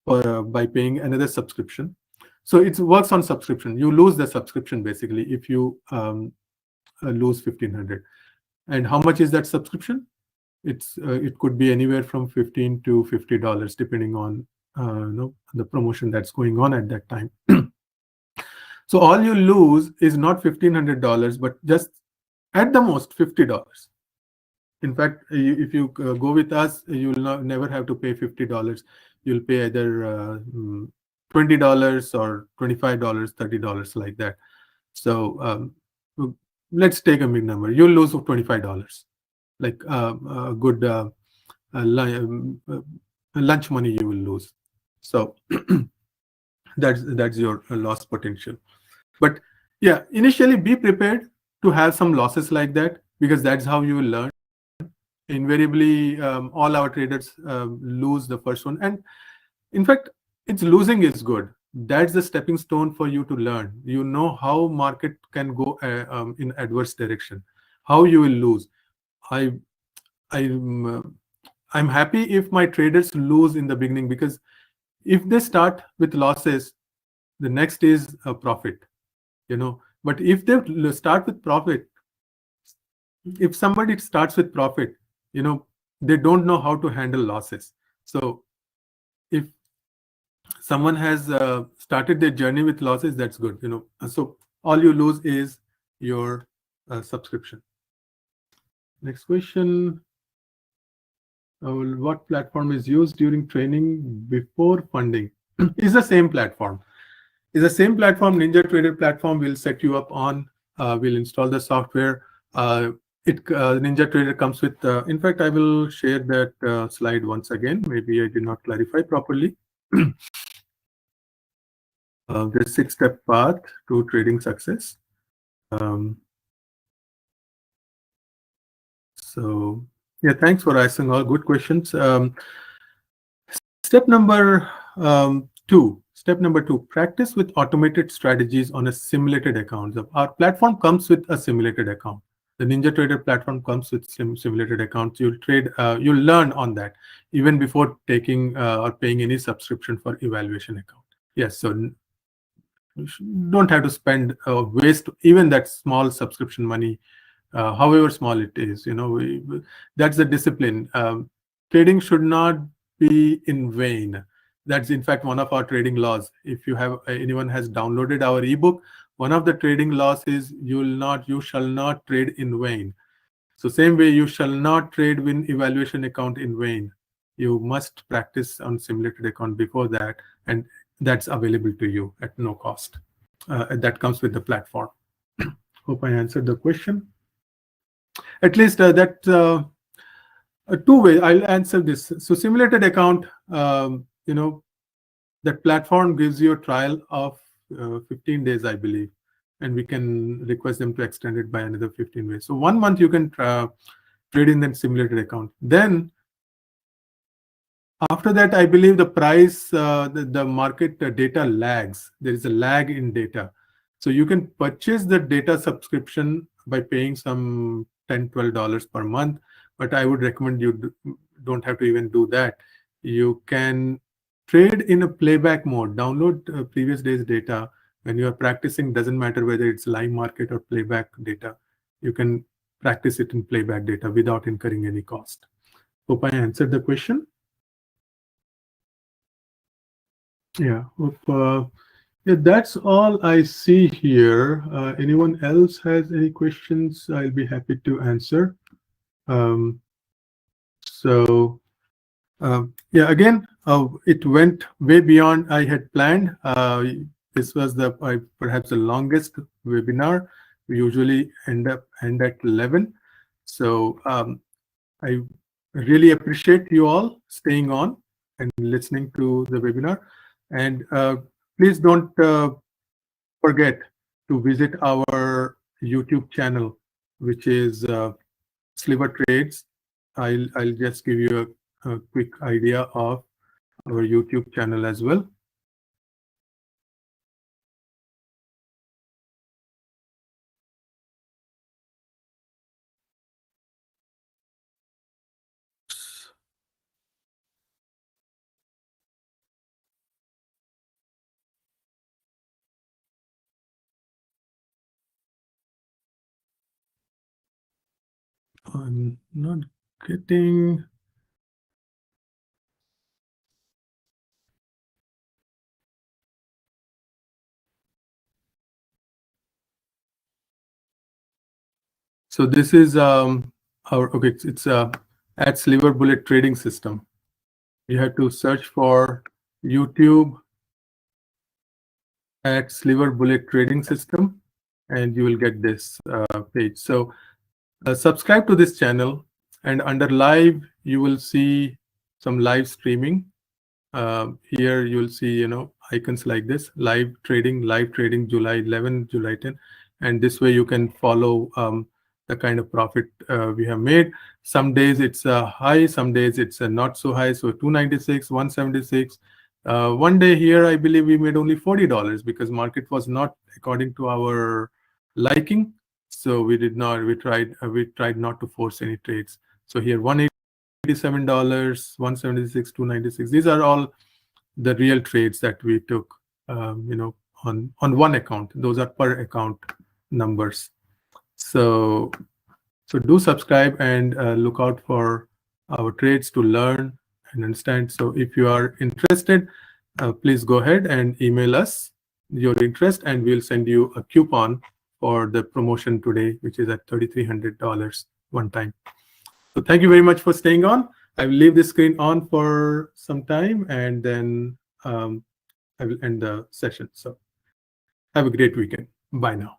by paying another subscription. So it works on subscription. You lose the subscription basically if you lose 1,500. And how much is that subscription? It could be anywhere from $15 to $50 depending on the promotion that's going on at that time. So all you lose is not $1,500, but just at the most $50. In fact, if you go with us, you'll never have to pay $50. You'll pay either $20 or $25, $30, like that. So let's take a big number. You'll lose $25, like a good lunch money you will lose. So that's your loss potential. But yeah, initially be prepared to have some losses like that, because that's how you will learn. Invariably, all our traders lose the first one, and in fact, it's losing is good. That's the stepping stone for you to learn. You know how market can go in adverse direction, how you will lose. I'm happy if my traders lose in the beginning, because if they start with losses, the next is a profit, But if they start with profit, if somebody starts with profit, they don't know how to handle losses. So if someone has started their journey with losses, that's good, So all you lose is your subscription. Next question. What platform is used during training before funding? Is the same platform. Ninja Trader platform will set you up on, will install the software. Ninja Trader comes with, in fact, I will share that slide once again. Maybe I did not clarify properly. The 6-step path to trading success. So yeah, thanks for asking all good questions. Step number two, practice with automated strategies on a simulated account. Our platform comes with a simulated account. The Ninja Trader platform comes with simulated accounts. You'll trade, you'll learn on that even before taking or paying any subscription for evaluation account. Yes, so you don't have to spend waste even that small subscription money, however small it is. That's the discipline. Trading should not be in vain. That's in fact one of our trading laws. If anyone has downloaded our ebook, one of the trading laws is you shall not trade in vain. So same way, you shall not trade with evaluation account in vain. You must practice on simulated account before that, and that's available to you at no cost. That comes with the platform. Hope I answered the question. At least that two ways I'll answer this. So simulated account, that platform gives you a trial of 15 days, I believe, and we can request them to extend it by another 15 days. So 1 month you can trade in that simulated account. Then after that, I believe the price, the market data lags. There is a lag in data. So you can purchase the data subscription by paying some $10, $12 per month. But I would recommend you don't have to even do that. You can trade in a playback mode. Download previous day's data. When you are practicing, doesn't matter whether it's live market or playback data. You can practice it in playback data without incurring any cost. Hope I answered the question. Yeah, that's all I see here. Anyone else has any questions? I'll be happy to answer. Yeah, again, it went way beyond I had planned. This was perhaps the longest webinar. We usually end at 11. So I really appreciate you all staying on and listening to the webinar. And please don't forget to visit our YouTube channel, which is Sliver Trades. I'll just give you a quick idea of our YouTube channel as well. I'm not getting. So this is it's at Sliver Bullet Trading System. You have to search for YouTube at Sliver Bullet Trading System, and you will get this page. So subscribe to this channel, and under live you will see some live streaming. Here you'll see icons like this: live trading July 11, July 10, and this way you can follow the kind of profit we have made. Some days it's high, some days it's not so high. So 296, 176. One day here I believe we made only $40 because market was not according to our liking. So we tried not to force any trades. So here $187, $176, $296. These are all the real trades that we took, on one account. Those are per account numbers. So do subscribe and look out for our trades to learn and understand. So if you are interested, please go ahead and email us your interest, and we'll send you a coupon for the promotion today, which is at $3,300 one time. So thank you very much for staying on. I will leave the screen on for some time, and then I will end the session. So have a great weekend. Bye now.